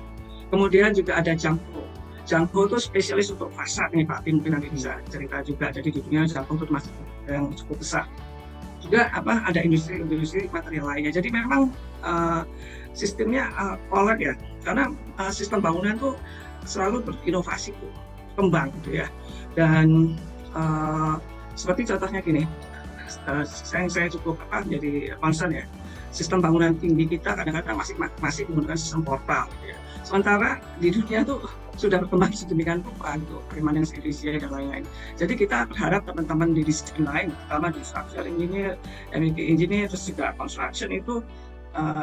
Kemudian juga ada Jamco. Jamco itu spesialis untuk fasad nih Pak, mungkin nanti bisa cerita juga. Jadi di dunia Jamco itu masih yang cukup besar. Juga ada industri material lainnya. Jadi memang sistemnya kolek ya, karena sistem bangunan tuh selalu berinovasi tuh, kembang gitu ya. Dan seperti contohnya gini, saya cukup jadi concern ya, sistem bangunan tinggi kita kadang-kadang masih menggunakan sistem portal gitu ya. Sementara di dunia tuh sudah berkembang sedemikian rupa gitu, permanence efisien dan lain-lain. Jadi kita berharap teman-teman di disiplin lain, terutama di structural engineer, MEP engineer, terus juga construction itu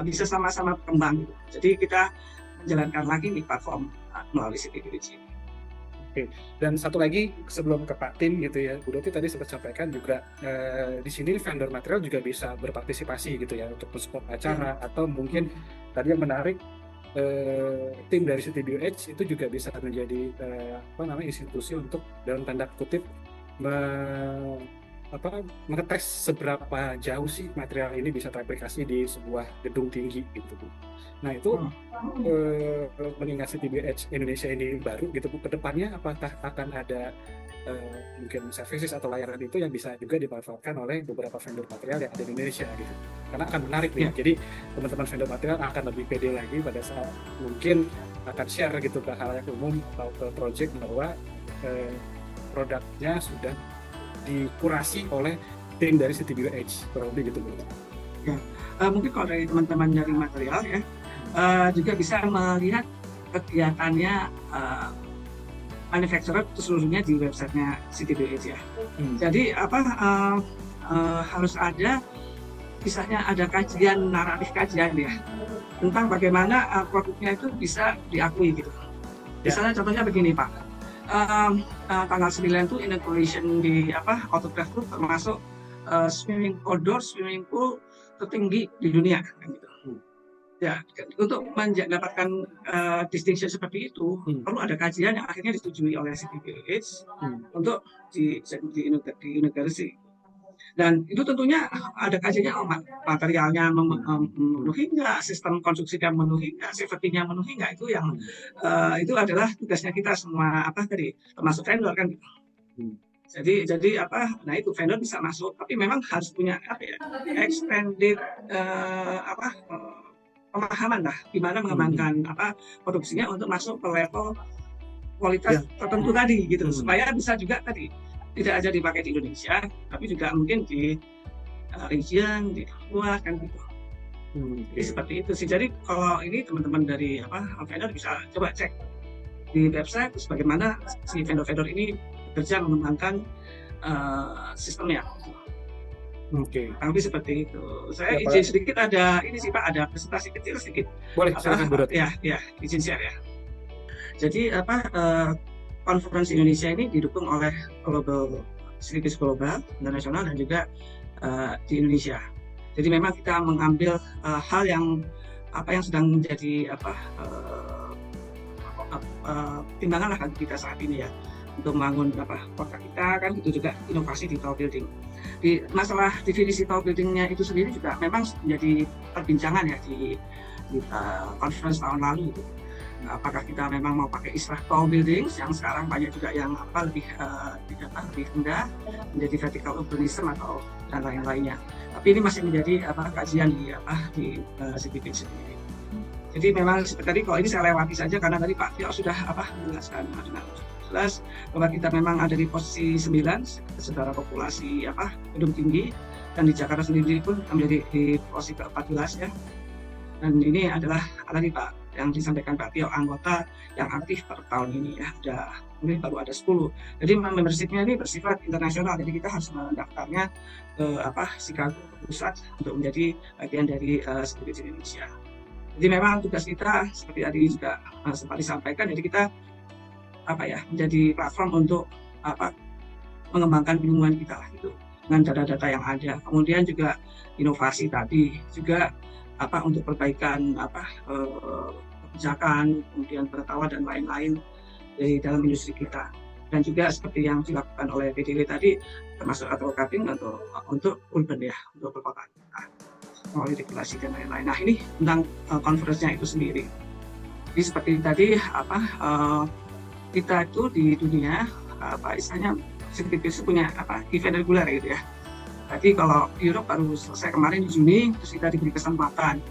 bisa sama-sama berkembang gitu. Jadi kita menjalankan lagi di platform melalui CityView ini. Oke. Dan satu lagi sebelum ke Pak Tim gitu ya, Bu Doti tadi sempat sampaikan juga di sini vendor material juga bisa berpartisipasi gitu ya untuk mensupport acara atau mungkin tadi yang menarik tim dari CityView Edge itu juga bisa menjadi institusi untuk dalam tanda kutip mengetes seberapa jauh sih material ini bisa teraplikasi di sebuah gedung tinggi gitu Bu. Nah itu mengingat CityView Edge Indonesia ini baru gitu Bu, kedepannya apakah akan ada mungkin services atau layanan itu yang bisa juga dimanfaatkan oleh beberapa vendor material yang ada di Indonesia gitu. karena akan menarik nih. Ya. Jadi teman-teman vendor material akan lebih pede lagi pada saat mungkin akan share gitu ke halayak umum atau ke project bahwa produknya sudah dikurasi oleh tim dari CTBU Edge, kurang lebih gitu. Mungkin kalau dari teman-teman dari material ya, juga bisa melihat kegiatannya manufacturer itu seluruhnya di websitenya CTBU Edge ya. Jadi harus ada misalnya ada kajian, naratif kajian ya tentang bagaimana produknya itu bisa diakui gitu. Misalnya contohnya begini Pak, tanggal 9 itu inauguration di Autograph Group termasuk outdoor swimming pool tertinggi di dunia kan gitu. Ya, untuk mendapatkan distinction seperti itu perlu ada kajian yang akhirnya disetujui oleh CTBU Edge untuk di dan itu tentunya ada kajiannya, materialnya memenuhi nggak, sistem konstruksinya memenuhi nggak, safety-nya memenuhi nggak, itu yang itu adalah tugasnya kita semua termasuk vendor kan gitu. Jadi nah itu vendor bisa masuk, tapi memang harus punya extended pemahaman lah gimana mengembangkan produksinya untuk masuk ke level kualitas tertentu tadi gitu, supaya bisa juga tadi tidak aja dipakai di Indonesia, tapi juga mungkin di region, di luar kan gitu. Jadi seperti itu sih. Jadi kalau ini teman-teman dari vendor bisa coba cek di website bagaimana si vendor-vendor ini bekerja mengembangkan sistemnya. Tapi seperti itu. Saya izin sedikit ada ini sih Pak, ada presentasi kecil sedikit. Boleh, silakan Bu Doti. Ya, izin share ya. Jadi konferensi Indonesia ini didukung oleh CTBU Global, internasional dan juga di Indonesia. Jadi memang kita mengambil hal yang sedang menjadi timbangan lah kita saat ini ya untuk membangun kota kita kan, itu juga inovasi di tall building. Di masalah definisi tall buildingnya itu sendiri juga memang menjadi perbincangan ya di conference tahun lalu itu. Apakah kita memang mau pakai istilah tall buildings yang sekarang banyak juga yang lebih rendah menjadi vertical urbanism atau dan lain-lainnya. Tapi ini masih menjadi kajian di CTBU sendiri. Jadi memang seperti tadi, kalau ini saya lewati saja karena tadi Pak Tio sudah menjelaskan dengan jelas bahwa kita memang ada di posisi 9 secara populasi gedung tinggi, dan di Jakarta sendiri pun menjadi di posisi ke-14 ya. Dan ini adalah tadi Pak yang disampaikan Pak Tio, anggota yang aktif per tahun ini ya, mungkin baru ada 10. Jadi membershipnya ini bersifat internasional, jadi kita harus mendaftarnya ke Chicago, ke pusat untuk menjadi bagian dari CTBU Indonesia. Jadi memang tugas kita seperti tadi juga sempat disampaikan, jadi kita menjadi platform untuk mengembangkan lingkungan kita gitu dengan data-data yang ada. Kemudian juga inovasi tadi juga untuk perbaikan kebijakan, kemudian pengetahuan dan lain-lain dari dalam industri kita. Dan juga seperti yang dilakukan oleh PDW tadi, termasuk advocating untuk urban ya, untuk perkotaan kita melalui regulasi dan lain-lain. Nah ini tentang conference-nya itu sendiri. Jadi seperti tadi kita itu di dunia istilahnya CTBU punya event reguler gitu ya. Tadi kalau di Europe baru selesai kemarin di Juni, terus kita diberi kesempatan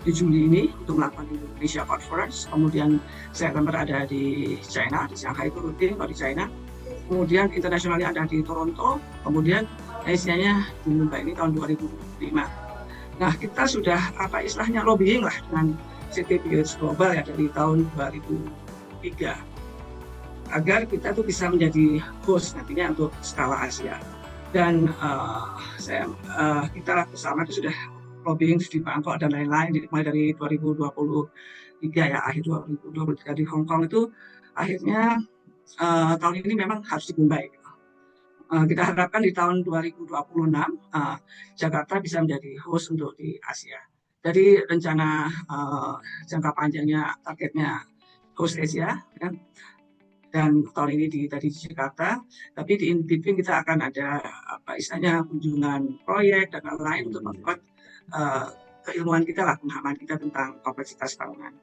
di Juli ini untuk melakukan Indonesia Conference. Kemudian September ada di China, di Shanghai itu rutin kalau di China. Kemudian internasionalnya ada di Toronto. Kemudian Asia-nya di Mumbai ini tahun 2005. Nah kita sudah istilahnya lobbying lah dengan CTBU Global ya dari tahun 2003 agar kita tuh bisa menjadi host nantinya untuk skala Asia. Dan kita bersama itu sudah lobbying di Bangkok dan lain-lain mulai dari 2023 ya, akhir 2023 di Hong Kong itu akhirnya tahun ini memang harus di Mumbai. Kita harapkan di tahun 2026 Jakarta bisa menjadi host untuk di Asia. Jadi rencana jangka panjangnya targetnya host Asia kan. Dan tahun ini tadi di Jakarta, tapi di in-between kita akan ada istilahnya kunjungan proyek dan lain-lain untuk membuat keilmuan kita lah, pemahaman kita tentang kompleksitas bangunan.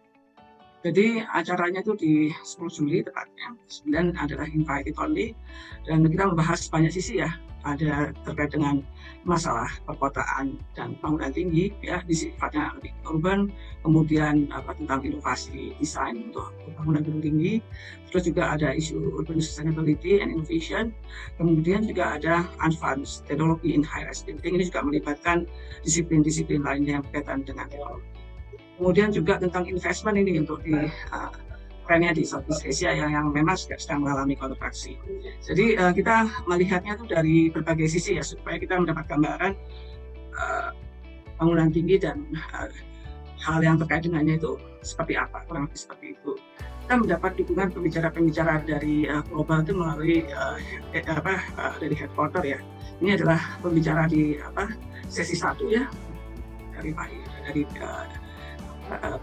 Jadi acaranya itu di 10 Juli tepatnya, 9 adalah invited only, dan kita membahas banyak sisi ya, ada terkait dengan masalah perkotaan dan bangunan tinggi ya, di sifatnya lebih urban, kemudian tentang inovasi desain untuk bangunan gedung tinggi, terus juga ada isu urban sustainability and innovation, kemudian juga ada advanced technology in high-rise building, ini juga melibatkan disiplin-disiplin lainnya yang berkaitan dengan teknologi. Kemudian juga tentang investment ini untuk di trennya di Southeast Asia yang memang sedang mengalami kontraksi. Jadi kita melihatnya itu dari berbagai sisi ya, supaya kita mendapat gambaran bangunan tinggi dan hal yang terkait dengannya itu seperti apa, kurang lebih seperti itu. Kita mendapat dukungan pembicara-pembicara dari global itu melalui dari headquarter ya. Ini adalah pembicara di sesi 1 ya, dari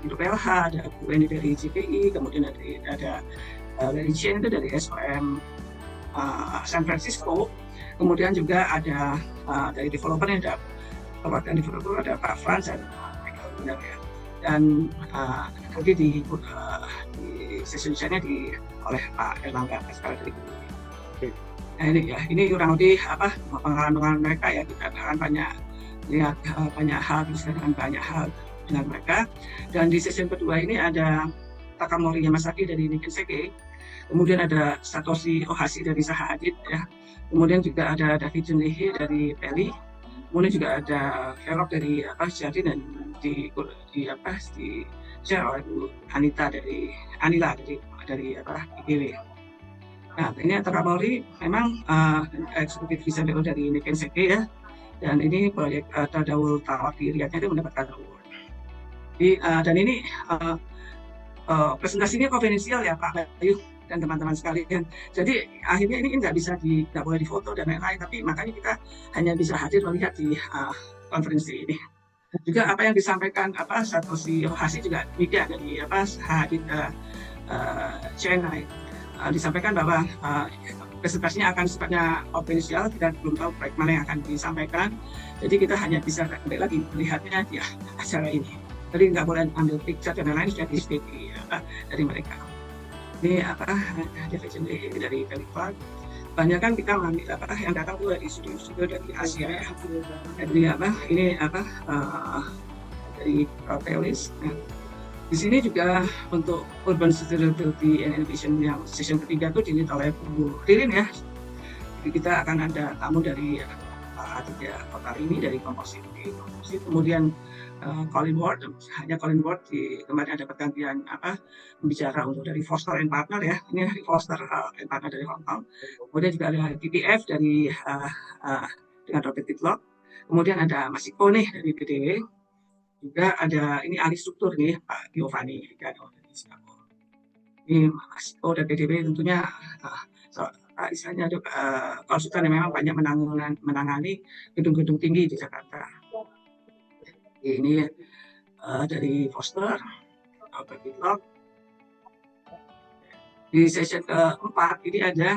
Biro PLH, ada Bu Eni dari JPI, kemudian ada dari Chen itu dari SOM San Francisco, kemudian juga ada dari developernya, ada perwakilan developer, ada Pak Frans dan Michael ya. Dan nanti di sesi usianya oleh Pak Erlangga Askara dari BPI. Nah ini kurang lebih pengalaman mereka ya, kita akan banyak lihat banyak hal, bisa dengan banyak hal dengan mereka. Dan di sesi kedua ini ada Takamori Yamasaki dari Nikken Sekkei, kemudian ada Satoshi Ohashi dari Zaha Hadid ya, kemudian juga ada David Junlehe dari Peli, kemudian juga ada Verok dari Jardin, dan di share oleh Bu Anila dari IGW. Nah ini Takamori memang eksekutif desainer dari Nikken Sekkei ya, dan ini proyek Tadawul Tower di Riyadhnya itu mendapatkan award. Dan ini presentasinya konfidensial ya Pak Bayu dan teman-teman sekalian. Jadi akhirnya ini nggak boleh difoto dan lain-lain, tapi makanya kita hanya bisa hadir melihat di konferensi ini. Juga apa yang disampaikan Satoshi Ohashi juga demikian dari Hadid China, disampaikan bahwa presentasinya akan sifatnya konfidensial, kita belum tahu proyek mana yang akan disampaikan. Jadi kita hanya bisa kembali lagi melihatnya di acara ini. Jadi nggak boleh ambil picture dan lain-lain, sudah di dari mereka. Ini dari California. Banyak kan kita mengambil yang datang itu dari studio dari Asia ya. Jadi ini dari Proteolis. Nah, di sini juga untuk Urban Sustainability and Innovation yang session ketiga itu dilihat oleh Bu Ririn ya. Jadi kita akan ada tamu dari Aditya Kota ini dari komposit, kemudian Colin Ward, hanya Colin Ward kemarin ada pergantian pembicara untuk dari Foster and Partner ya, ini dari Foster and Partner dari Hong Kong, kemudian juga ada TPF dari dengan Robert Titlock, kemudian ada Mas Iko nih dari PDW, juga ada ini ahli struktur nih Pak Giovanni dari Singapura. Ini Mas Iko dari PDW tentunya istilahnya konsultan yang memang banyak menangani gedung-gedung tinggi di Jakarta. Ini dari Foster, Albert Whitlock. Di sesi keempat ini ada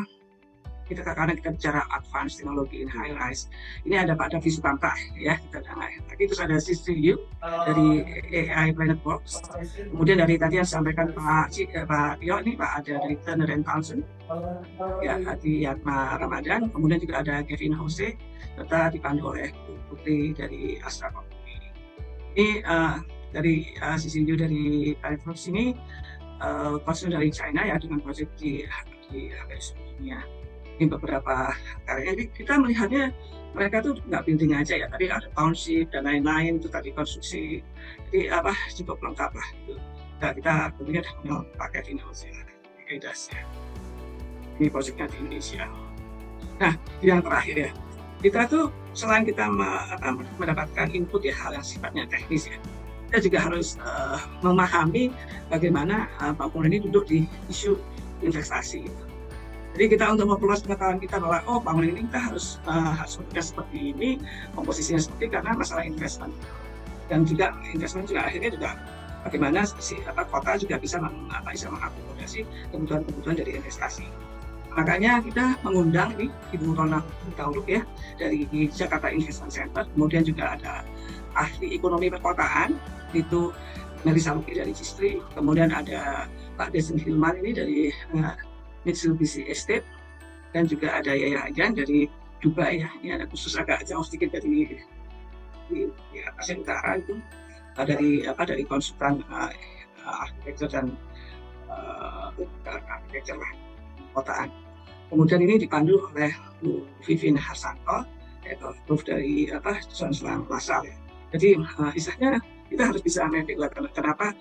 karena kita bicara advanced teknologi in high rise. Ini ada Pak Davi Sukamta ya, kita dengar. Terus ada Sister Yu dari AI Planet Works. Kemudian dari tadi yang disampaikan Pak Tio ini Pak ada dari Turner and Townsend ya, Hati Yatma Ramadan. Kemudian juga ada Kevin Jose serta dipandu oleh Putri dari Astra. Ini dari sisi dari Planet Works ini konsul dari China ya, dengan proyek di dunia. Ini beberapa karya. Jadi kita melihatnya mereka tuh nggak building aja ya, tadi ada township dan lain-lain itu tadi konstruksi. Jadi cukup lengkap lah gitu. Nah, kita tentunya mengenal Pak Kevin Jose Edas ya. Ini proyeknya di Indonesia. Nah, yang terakhir ya, kita tuh selain kita mendapatkan input ya hal yang sifatnya teknis ya, kita juga harus memahami bagaimana bangunan ini duduk di isu investasi gitu. Jadi kita untuk memperluas pengetahuan kita bahwa bangunan ini kita harus bentuknya seperti ini, komposisinya seperti, karena masalah investment. Dan juga investment juga akhirnya juga bagaimana kota juga bisa mengakomodasi kebutuhan-kebutuhan dari investasi. Makanya kita mengundang ini Ibu Rona Tauluk ya dari Jakarta Investment Center, kemudian juga ada ahli ekonomi perkotaan itu Melissa Luki dari Cistri, kemudian ada Pak Desen Hilman ini dari Mitsubishi Estate, dan juga ada Yaya Ajan dari Dubai ya, ini ada khusus agak jauh sedikit dari di Asia Utara itu, dari konsultan arsitektur dan arsitektur lah, kotaan. Kemudian ini dipandu oleh Bu Vivin Harsanto, yaitu proof dari John Slam Lasal ya. Jadi istilahnya kita harus bisa mapping lah kenapa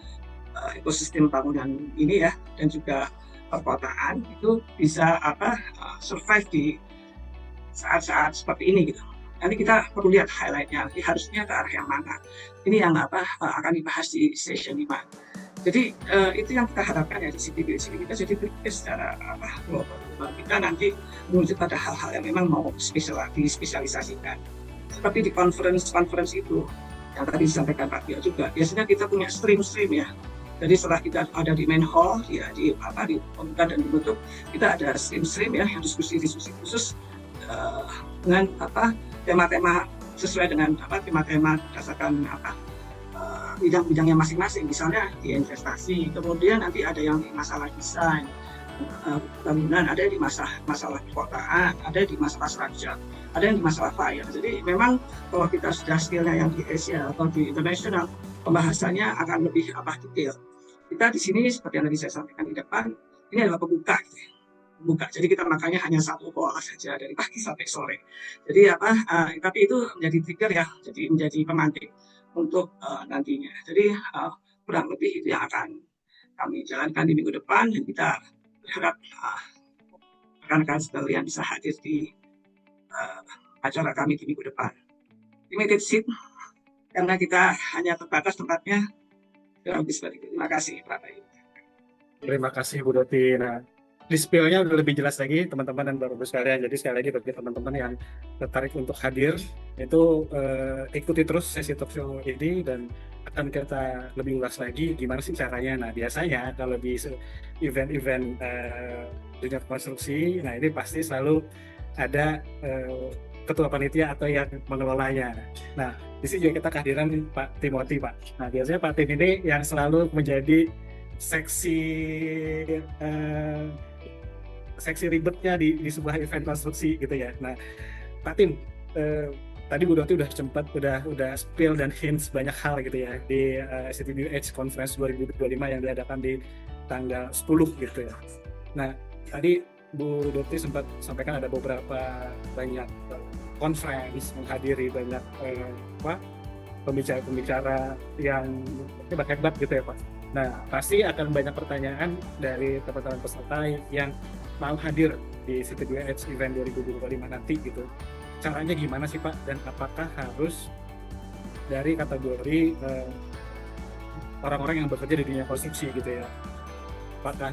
ekosistem bangunan ini ya dan juga perkotaan itu bisa survive di saat-saat seperti ini gitu. Nanti kita perlu lihat highlightnya, harusnya ke arah yang mana. Ini yang akan dibahas di session 5. Jadi itu yang kita harapkan ya di CTBU kita jadi berpikir secara global. Kita nanti menuju pada hal-hal yang memang mau dispesialisasikan. Seperti di conference itu yang tadi disampaikan Pak Tio juga, biasanya kita punya stream ya. Jadi setelah kita ada di main hall ya di pembuka dan ditutup, kita ada stream ya yang diskusi khusus dengan tema-tema sesuai dengan tema-tema berdasarkan bidang-bidangnya masing-masing, misalnya di investasi, kemudian nanti ada yang di masalah desain bangunan, ada di masalah kotaan, ada di masalah structure, ada yang di masalah fire. Jadi memang kalau kita sudah skillnya yang di Asia atau di internasional, pembahasannya akan lebih detail. Kita di sini seperti yang tadi saya sampaikan di depan, ini adalah pembuka gitu ya. Jadi kita makanya hanya satu pola saja dari pagi sampai sore. Jadi tapi itu menjadi trigger ya, jadi menjadi pemantik untuk nantinya. Jadi kurang lebih itu yang akan kami jalankan di minggu depan, dan kita berharap rekan-rekan sekalian bisa hadir di acara kami di minggu depan. Limited seat karena kita hanya terbatas tempatnya. Terima kasih Pak Bayu. Terima kasih Bu Doti. Nah, di spill-nya udah lebih jelas lagi teman-teman dan Bapak-Ibu sekalian. Jadi sekali lagi bagi teman-teman yang tertarik untuk hadir itu ikuti terus sesi talk show ini dan akan kita lebih ulas lagi gimana sih caranya. Nah biasanya kalau di event-event dunia konstruksi, nah ini pasti selalu ada ketua panitia atau yang mengelolanya. Nah di sini juga kita kehadiran Pak Timothy Pak. Nah biasanya Pak Tim ini yang selalu menjadi seksi ribetnya di sebuah event konstruksi gitu ya. Nah, Pak Tim, tadi Bu Doti udah spill dan hints banyak hal gitu ya di CTBU Edge Conference 2025 yang diadakan di tanggal 10 gitu ya. Nah, tadi Bu Doti sempat sampaikan ada beberapa banyak conference menghadiri banyak pembicara-pembicara yang hebat-hebat gitu ya Pak. Nah, pasti akan banyak pertanyaan dari teman-teman peserta yang mau hadir di CTBU Edge Event 2025 nanti gitu. Caranya gimana sih Pak? Dan apakah harus dari kategori orang-orang yang bekerja di dunia konstruksi gitu ya? Apakah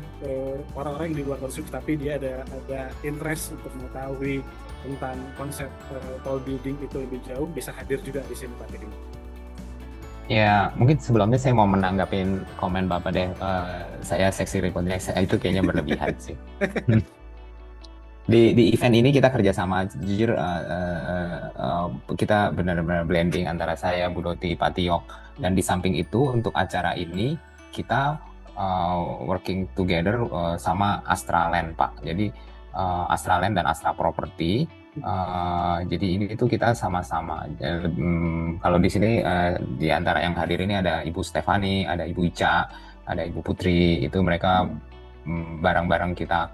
orang-orang yang di luar konstruksi tapi dia ada interest untuk mengetahui tentang konsep tall building itu lebih jauh, bisa hadir juga di sini Pak Tim? Ya, mungkin sebelumnya saya mau menanggapin komen Bapak deh. Saya seksi ribetnya itu kayaknya berlebihan sih. Di event ini kita kerjasama, jujur kita benar-benar blending antara saya, Bu Doti, Pak Tio, dan di samping itu untuk acara ini kita working together sama Astraland Pak. Jadi Astraland dan Astra Property. Jadi ini itu kita sama-sama. Kalau di sini di antara yang hadir ini ada Ibu Stefani, ada Ibu Ica, ada Ibu Putri. Itu mereka bareng-bareng kita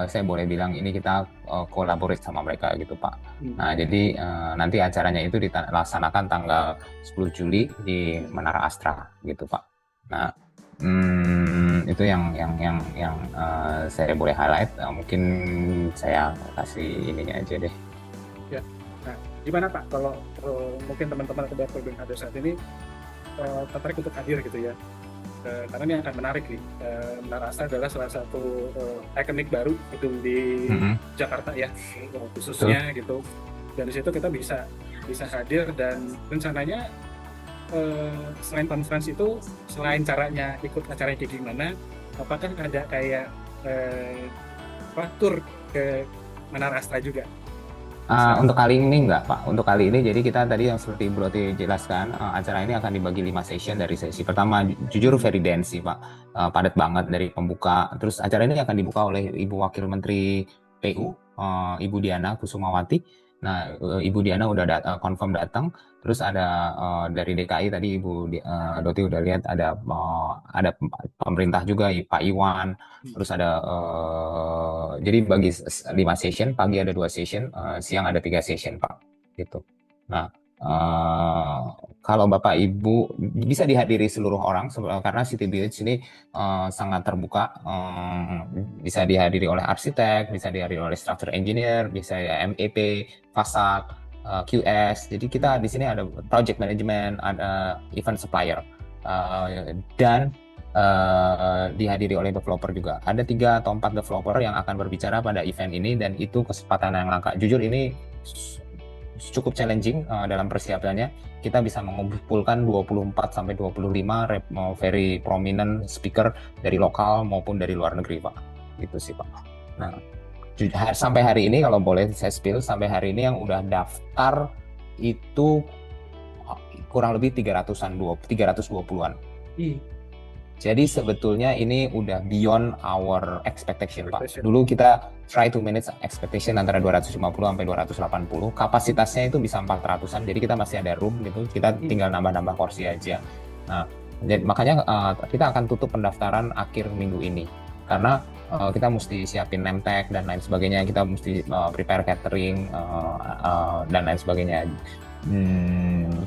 saya boleh bilang ini kita kolaborasi sama mereka gitu Pak. Nah jadi nanti acaranya itu dilaksanakan tanggal 10 Juli di Menara Astra gitu Pak. Nah itu yang saya boleh highlight. Mungkin saya kasih ininya aja deh. Ya. Nah, gimana Pak kalau mungkin teman-teman atau Bapak yang ada saat ini tertarik untuk hadir gitu ya? Karena ini akan menarik nih. Menara Astra adalah salah satu ikonik baru gedung di Jakarta ya, khususnya gitu. Dan di situ kita bisa hadir dan rencananya selain conference itu, selain caranya ikut acaranya kayak gimana, apakah ada kayak tour ke Menara Astra juga? Untuk kali ini enggak Pak, untuk kali ini jadi kita tadi yang seperti Ibu Doti jelaskan, acara ini akan dibagi 5 session. Dari sesi pertama jujur very dense sih Pak, padat banget dari pembuka. Terus acara ini akan dibuka oleh Ibu Wakil Menteri PU Ibu Diana Kusumawati. Nah, Ibu Diana udah confirm datang. Terus ada dari DKI tadi Doti udah lihat ada pemerintah juga, Pak Iwan. Terus ada jadi bagi 5 session, pagi ada 2 session, siang ada 3 session Pak. Gitu. Nah, kalau Bapak Ibu bisa dihadiri seluruh orang karena CTBH ini sangat terbuka, bisa dihadiri oleh arsitek, bisa dihadiri oleh structural engineer, bisa MEP, fasad, QS. Jadi kita di sini ada project management, ada event supplier, dan dihadiri oleh developer juga. Ada 3 atau 4 developer yang akan berbicara pada event ini, dan itu kesempatan yang langka. Jujur ini cukup challenging dalam persiapannya. Kita bisa mengumpulkan 24 sampai 25 very prominent speaker dari lokal maupun dari luar negeri, Pak. Gitu sih, Pak. Nah, sampai hari ini kalau boleh saya spill, sampai hari ini yang udah daftar itu kurang lebih 320-an. Jadi sebetulnya ini udah beyond our expectation, Pak. Dulu kita try to manage expectation antara 250 sampai 280. Kapasitasnya itu bisa 400-an. Jadi kita masih ada room gitu. Kita tinggal nambah-nambah kursi aja. Nah, jadi makanya kita akan tutup pendaftaran akhir minggu ini. Karena kita mesti siapin name tag dan lain sebagainya. Kita mesti prepare catering dan lain sebagainya.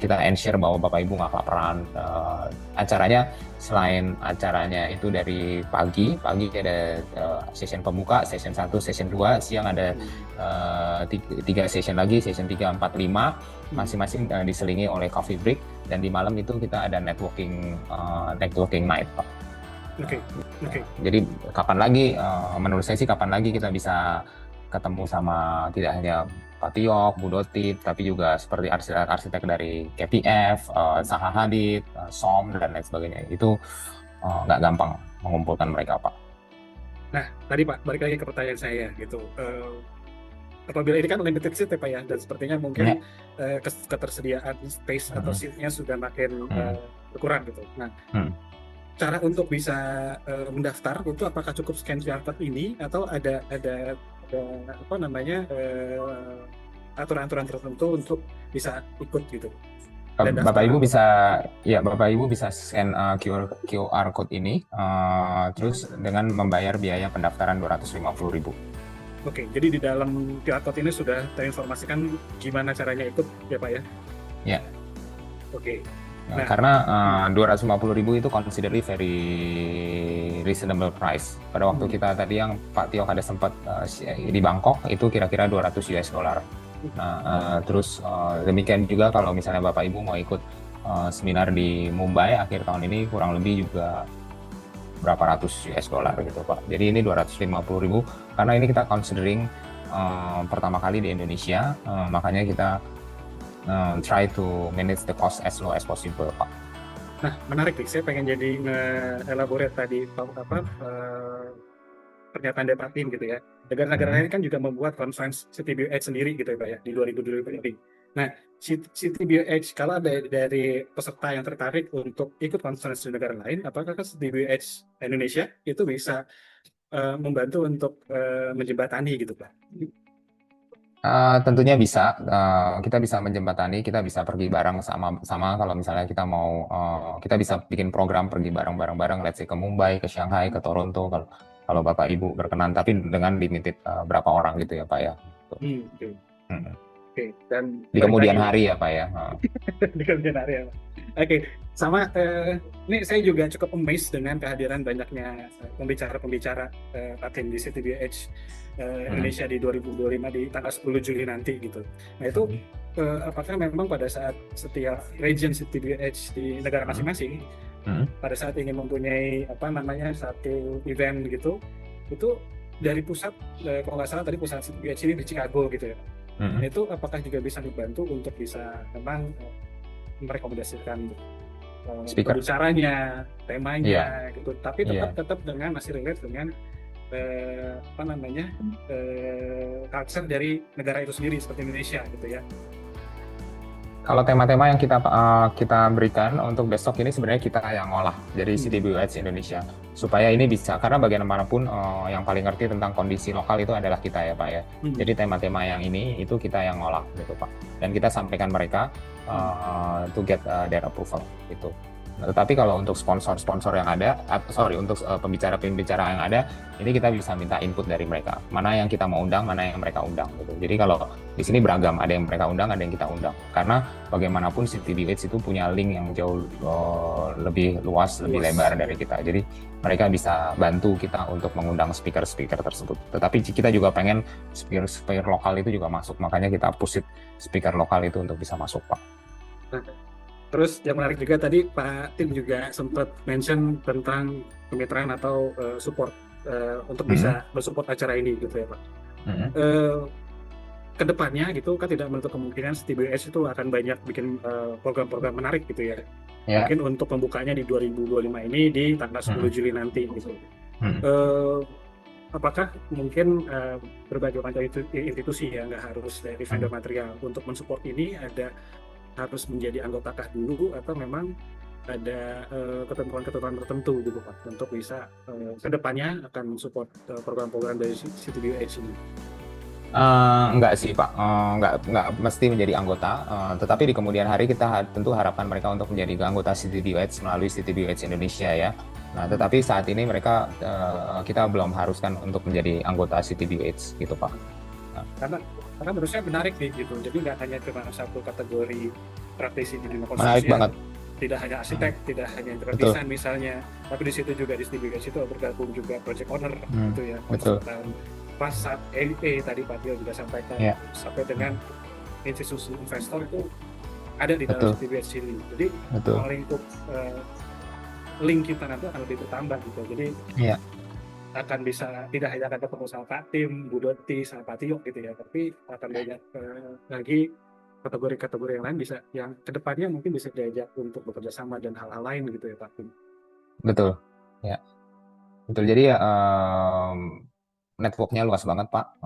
Kita ensure bahwa Bapak Ibu nggak kelaparan. Acaranya selain acaranya itu dari pagi ada session pembuka, session 1, session 2, siang ada 3 session lagi, session 3, 4, 5, masing-masing diselingi oleh coffee break, dan di malam itu kita ada networking night, Pak. Oke. Jadi kapan lagi, menurut saya sih kapan lagi kita bisa ketemu sama tidak hanya Pak Tiok, Bu Doti, tapi juga seperti arsitek dari KPF, Zaha Hadid, SOM, dan lain sebagainya. Itu nggak gampang mengumpulkan mereka, Pak. Nah, tadi Pak, balik lagi ke pertanyaan saya gitu. Apabila ini kan limited seat ya Pak ya, dan sepertinya mungkin ketersediaan space atau seatnya sudah makin berkurang gitu. Nah, cara untuk bisa mendaftar itu apakah cukup scan QR code ini atau ada apa namanya aturan-aturan tertentu untuk bisa ikut gitu? Bapak Ibu bisa scan QR code ini, terus dengan membayar biaya pendaftaran 250.000. Oke, jadi di dalam QR code ini sudah terinformasikan gimana caranya ikut ya Pak ya? Ya. Oke. Nah, karena 250.000 itu considerably very reasonable price. Pada waktu kita tadi yang Pak Tiok ada sempat di Bangkok itu kira-kira $200. Nah, terus demikian juga kalau misalnya Bapak Ibu mau ikut seminar di Mumbai akhir tahun ini kurang lebih juga berapa ratus $, gitu Pak. Jadi ini 250.000 karena ini kita considering pertama kali di Indonesia, makanya kita try to manage the cost as low as possible, Pak. Nah, menarik nih. Saya pengen jadi nge-elaborate tadi pernyataan dari Pak Tim gitu ya. Negara-negara lain kan juga membuat conference CTBH sendiri gitu ya Pak ya di 2020 ini. Nah, CTBH kalau ada dari peserta yang tertarik untuk ikut conference di negara lain, apakah CTBH Indonesia itu bisa membantu untuk menjembatani gitu Pak? Tentunya bisa, kita bisa menjembatani, kita bisa pergi bareng sama kalau misalnya kita mau, kita bisa bikin program pergi bareng, let's say ke Mumbai, ke Shanghai, ke Toronto, kalau Bapak Ibu berkenan, tapi dengan limited berapa orang gitu ya Pak ya. Oke, dan di kemudian hari ya Pak ya. Di kemudian hari ya Pak. Oke, sama ini saya juga cukup amazed dengan kehadiran banyaknya pembicara-pembicara Pak Tim di CTBH Indonesia di 2025 di tanggal 10 Juli nanti gitu. Nah itu apakah memang pada saat setiap region CTBH di negara masing-masing pada saat ingin mempunyai satu event gitu, itu dari pusat kalau nggak salah tadi pusat CTBH ini di Chicago gitu ya. Nah, itu apakah juga bisa dibantu untuk bisa memang merekomendasikan pembicaranya, temanya gitu, tapi tetap dengan masih relate dengan culture dari negara itu sendiri seperti Indonesia gitu ya. Kalau tema-tema yang kita berikan untuk besok ini sebenarnya kita yang ngolah dari CTBUH Indonesia supaya ini bisa, karena bagaimanapun yang paling ngerti tentang kondisi lokal itu adalah kita ya Pak ya. Jadi tema-tema yang ini itu kita yang ngolah gitu Pak, dan kita sampaikan mereka to get their approval gitu. Nah, tetapi kalau untuk sponsor-sponsor yang ada, untuk pembicara-pembicara yang ada, ini kita bisa minta input dari mereka. Mana yang kita mau undang, mana yang mereka undang gitu. Jadi kalau di sini beragam, ada yang mereka undang, ada yang kita undang. Karena bagaimanapun CTBUH itu punya link yang jauh lebih luas, lebih lebar dari kita. Jadi mereka bisa bantu kita untuk mengundang speaker-speaker tersebut. Tetapi kita juga pengen speaker lokal itu juga masuk. Makanya kita push speaker lokal itu untuk bisa masuk, Pak. Terus yang menarik juga tadi Pak Tim juga sempat mention tentang kemitraan atau support untuk bisa mensupport acara ini gitu ya Pak. Kedepannya gitu kan tidak menutup kemungkinan CTBUH itu akan banyak bikin program-program menarik gitu ya. Mungkin untuk pembukanya di 2025 ini di tanggal 10 Juli nanti gitu. Apakah mungkin berbagai macam institusi ya, nggak harus dari vendor material untuk mensupport ini harus menjadi anggotakah dulu atau memang ada ketentuan-ketentuan tertentu gitu Pak untuk bisa kedepannya akan mensupport program-program dari CTBUH ini? Enggak sih Pak, enggak mesti menjadi anggota, tetapi di kemudian hari kita tentu harapkan mereka untuk menjadi anggota CTBUH melalui CTBUH Indonesia ya. Nah, tetapi saat ini mereka kita belum haruskan untuk menjadi anggota CTBUH gitu Pak. Nah, karena menurut saya menarik nih gitu, jadi nggak hanya cuma satu kategori praktisi di dunia konstruksi. Menarik banget. Tidak hanya arsitek, tidak hanya interior design misalnya, tapi di situ juga di CTBUH itu bergabung juga project owner gitu ya. Konsultan pasar LP tadi Pak Tio juga sampaikan, sampai dengan institusi investor itu ada di dalam CTBUH ini. Jadi lingkup link kita nanti akan lebih bertambah gitu. Jadi akan bisa tidak hanya akan ketemu sama Pak Tim, Bu Doti, sama Pak Tio gitu ya, tapi akan banyak lagi kategori-kategori yang lain bisa yang kedepannya mungkin bisa diajak untuk bekerja sama dan hal-hal lain gitu ya Pak Tim. Betul, ya betul. Jadi ya networknya luas banget Pak.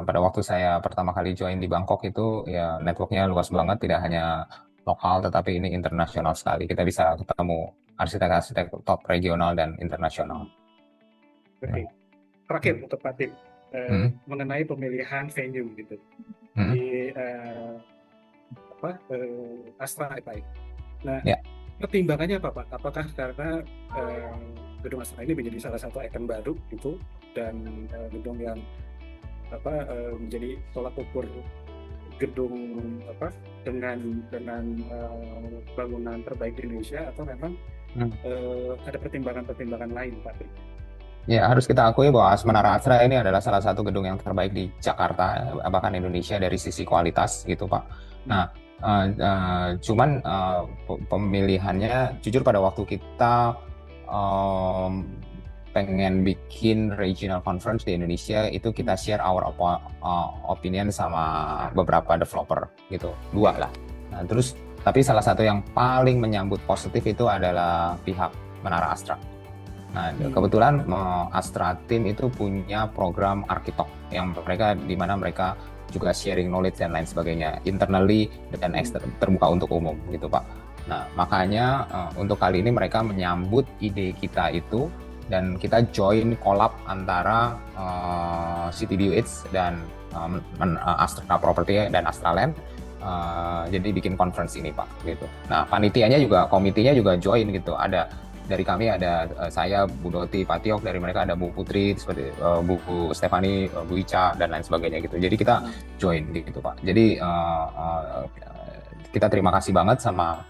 Pada waktu saya pertama kali join di Bangkok itu ya networknya luas banget, tidak hanya lokal tetapi ini internasional sekali. Kita bisa ketemu arsitek-arsitek top regional dan internasional. Terakhir untuk Pak Tim mengenai pemilihan venue gitu di Astra Pak. Nah, pertimbangannya apa Pak? Apakah karena gedung Astra ini menjadi salah satu ikon baru gitu dan gedung yang menjadi tolak ukur gedung dengan bangunan terbaik di Indonesia, atau memang ada pertimbangan-pertimbangan lain Pak? Ya, harus kita akui bahwa Menara Astra ini adalah salah satu gedung yang terbaik di Jakarta, bahkan Indonesia dari sisi kualitas gitu Pak. Nah, cuman pemilihannya jujur pada waktu kita pengen bikin regional conference di Indonesia itu kita share our opinion sama beberapa developer gitu, 2 lah. Nah, terus tapi salah satu yang paling menyambut positif itu adalah pihak Menara Astra. Nah, kebetulan Astra Team itu punya program arsitek yang di mana mereka juga sharing knowledge dan lain sebagainya, internally dan terbuka untuk umum gitu Pak. Nah, makanya untuk kali ini mereka menyambut ide kita itu dan kita join collab antara CTBUH dan Astra Property dan Astra Land. Jadi bikin conference ini Pak gitu. Nah, panitianya juga, komitinya juga join gitu. Dari kami ada saya, Bu Doti, Pak Tiok, dari mereka ada Bu Putri, seperti Bu Stefani, Bu Ica, dan lain sebagainya gitu. Jadi kita join gitu Pak. Jadi kita terima kasih banget sama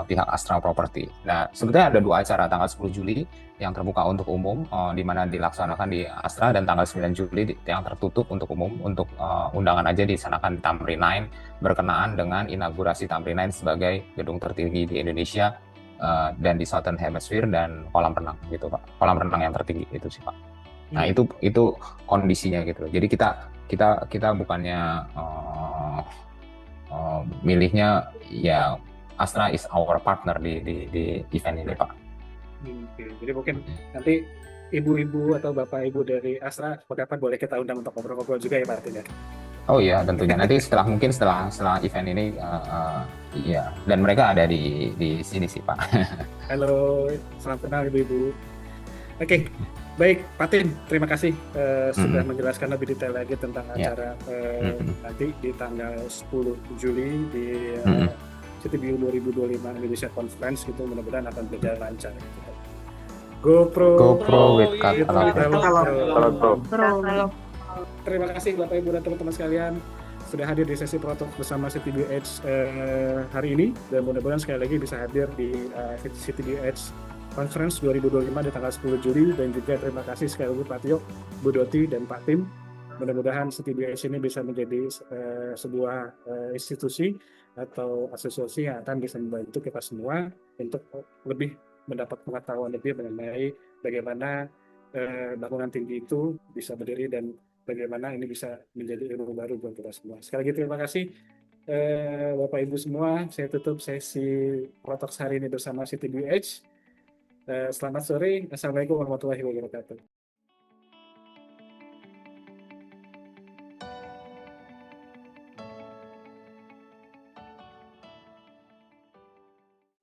pihak Astra Property. Nah, sebetulnya ada 2 acara, tanggal 10 Juli yang terbuka untuk umum, di mana dilaksanakan di Astra, dan tanggal 9 Juli yang tertutup untuk umum, untuk undangan aja disanakan di Tamrin 9, berkenaan dengan inaugurasi Tamrin 9 sebagai gedung tertinggi di Indonesia, dan di Southern Hemisphere, dan kolam renang gitu Pak, kolam renang yang tertinggi itu sih Pak. Nah, itu kondisinya gitu. Jadi kita bukannya milihnya ya Astra is our partner di event ini Pak. Jadi mungkin nanti ibu-ibu atau bapak ibu dari Astra kapan boleh kita undang untuk ngobrol-ngobrol juga ya Pak Tim ya? Oh iya, tentunya nanti mungkin setelah event ini, iya. Dan mereka ada di sini sih Pak. Halo, salam kenal Ibu-Ibu. Oke, baik Pak Tim, terima kasih sudah Mm-mm. menjelaskan lebih detail lagi tentang Ya. acara Mm-mm. nanti di tanggal 10 Juli di Mm-mm. CTBU 2025 Indonesia Conference gitu, mudah-mudahan akan berjalan lancar. Gitu. GoPro GoPro with with catalog. catalog. Kalau Terima kasih Bapak Ibu dan teman-teman sekalian sudah hadir di sesi Protalk bersama CTBU Edge hari ini, dan mudah-mudahan sekali lagi bisa hadir di CTBU Edge Conference 2025 di tanggal 10 Juli, dan juga terima kasih sekali lagi Pak Tio, Bu Doti, dan Pak Tim. Mudah-mudahan CTBU Edge ini bisa menjadi sebuah institusi atau asosiasi yang akan bisa membantu kita semua untuk lebih mendapat pengetahuan lebih mengenai bagaimana bangunan tinggi itu bisa berdiri dan bagaimana ini bisa menjadi ilmu baru buat kita semua. Sekali lagi terima kasih Bapak Ibu semua. Saya tutup sesi Protalk hari ini bersama CTBU Edge. Selamat sore. Assalamualaikum warahmatullahi wabarakatuh.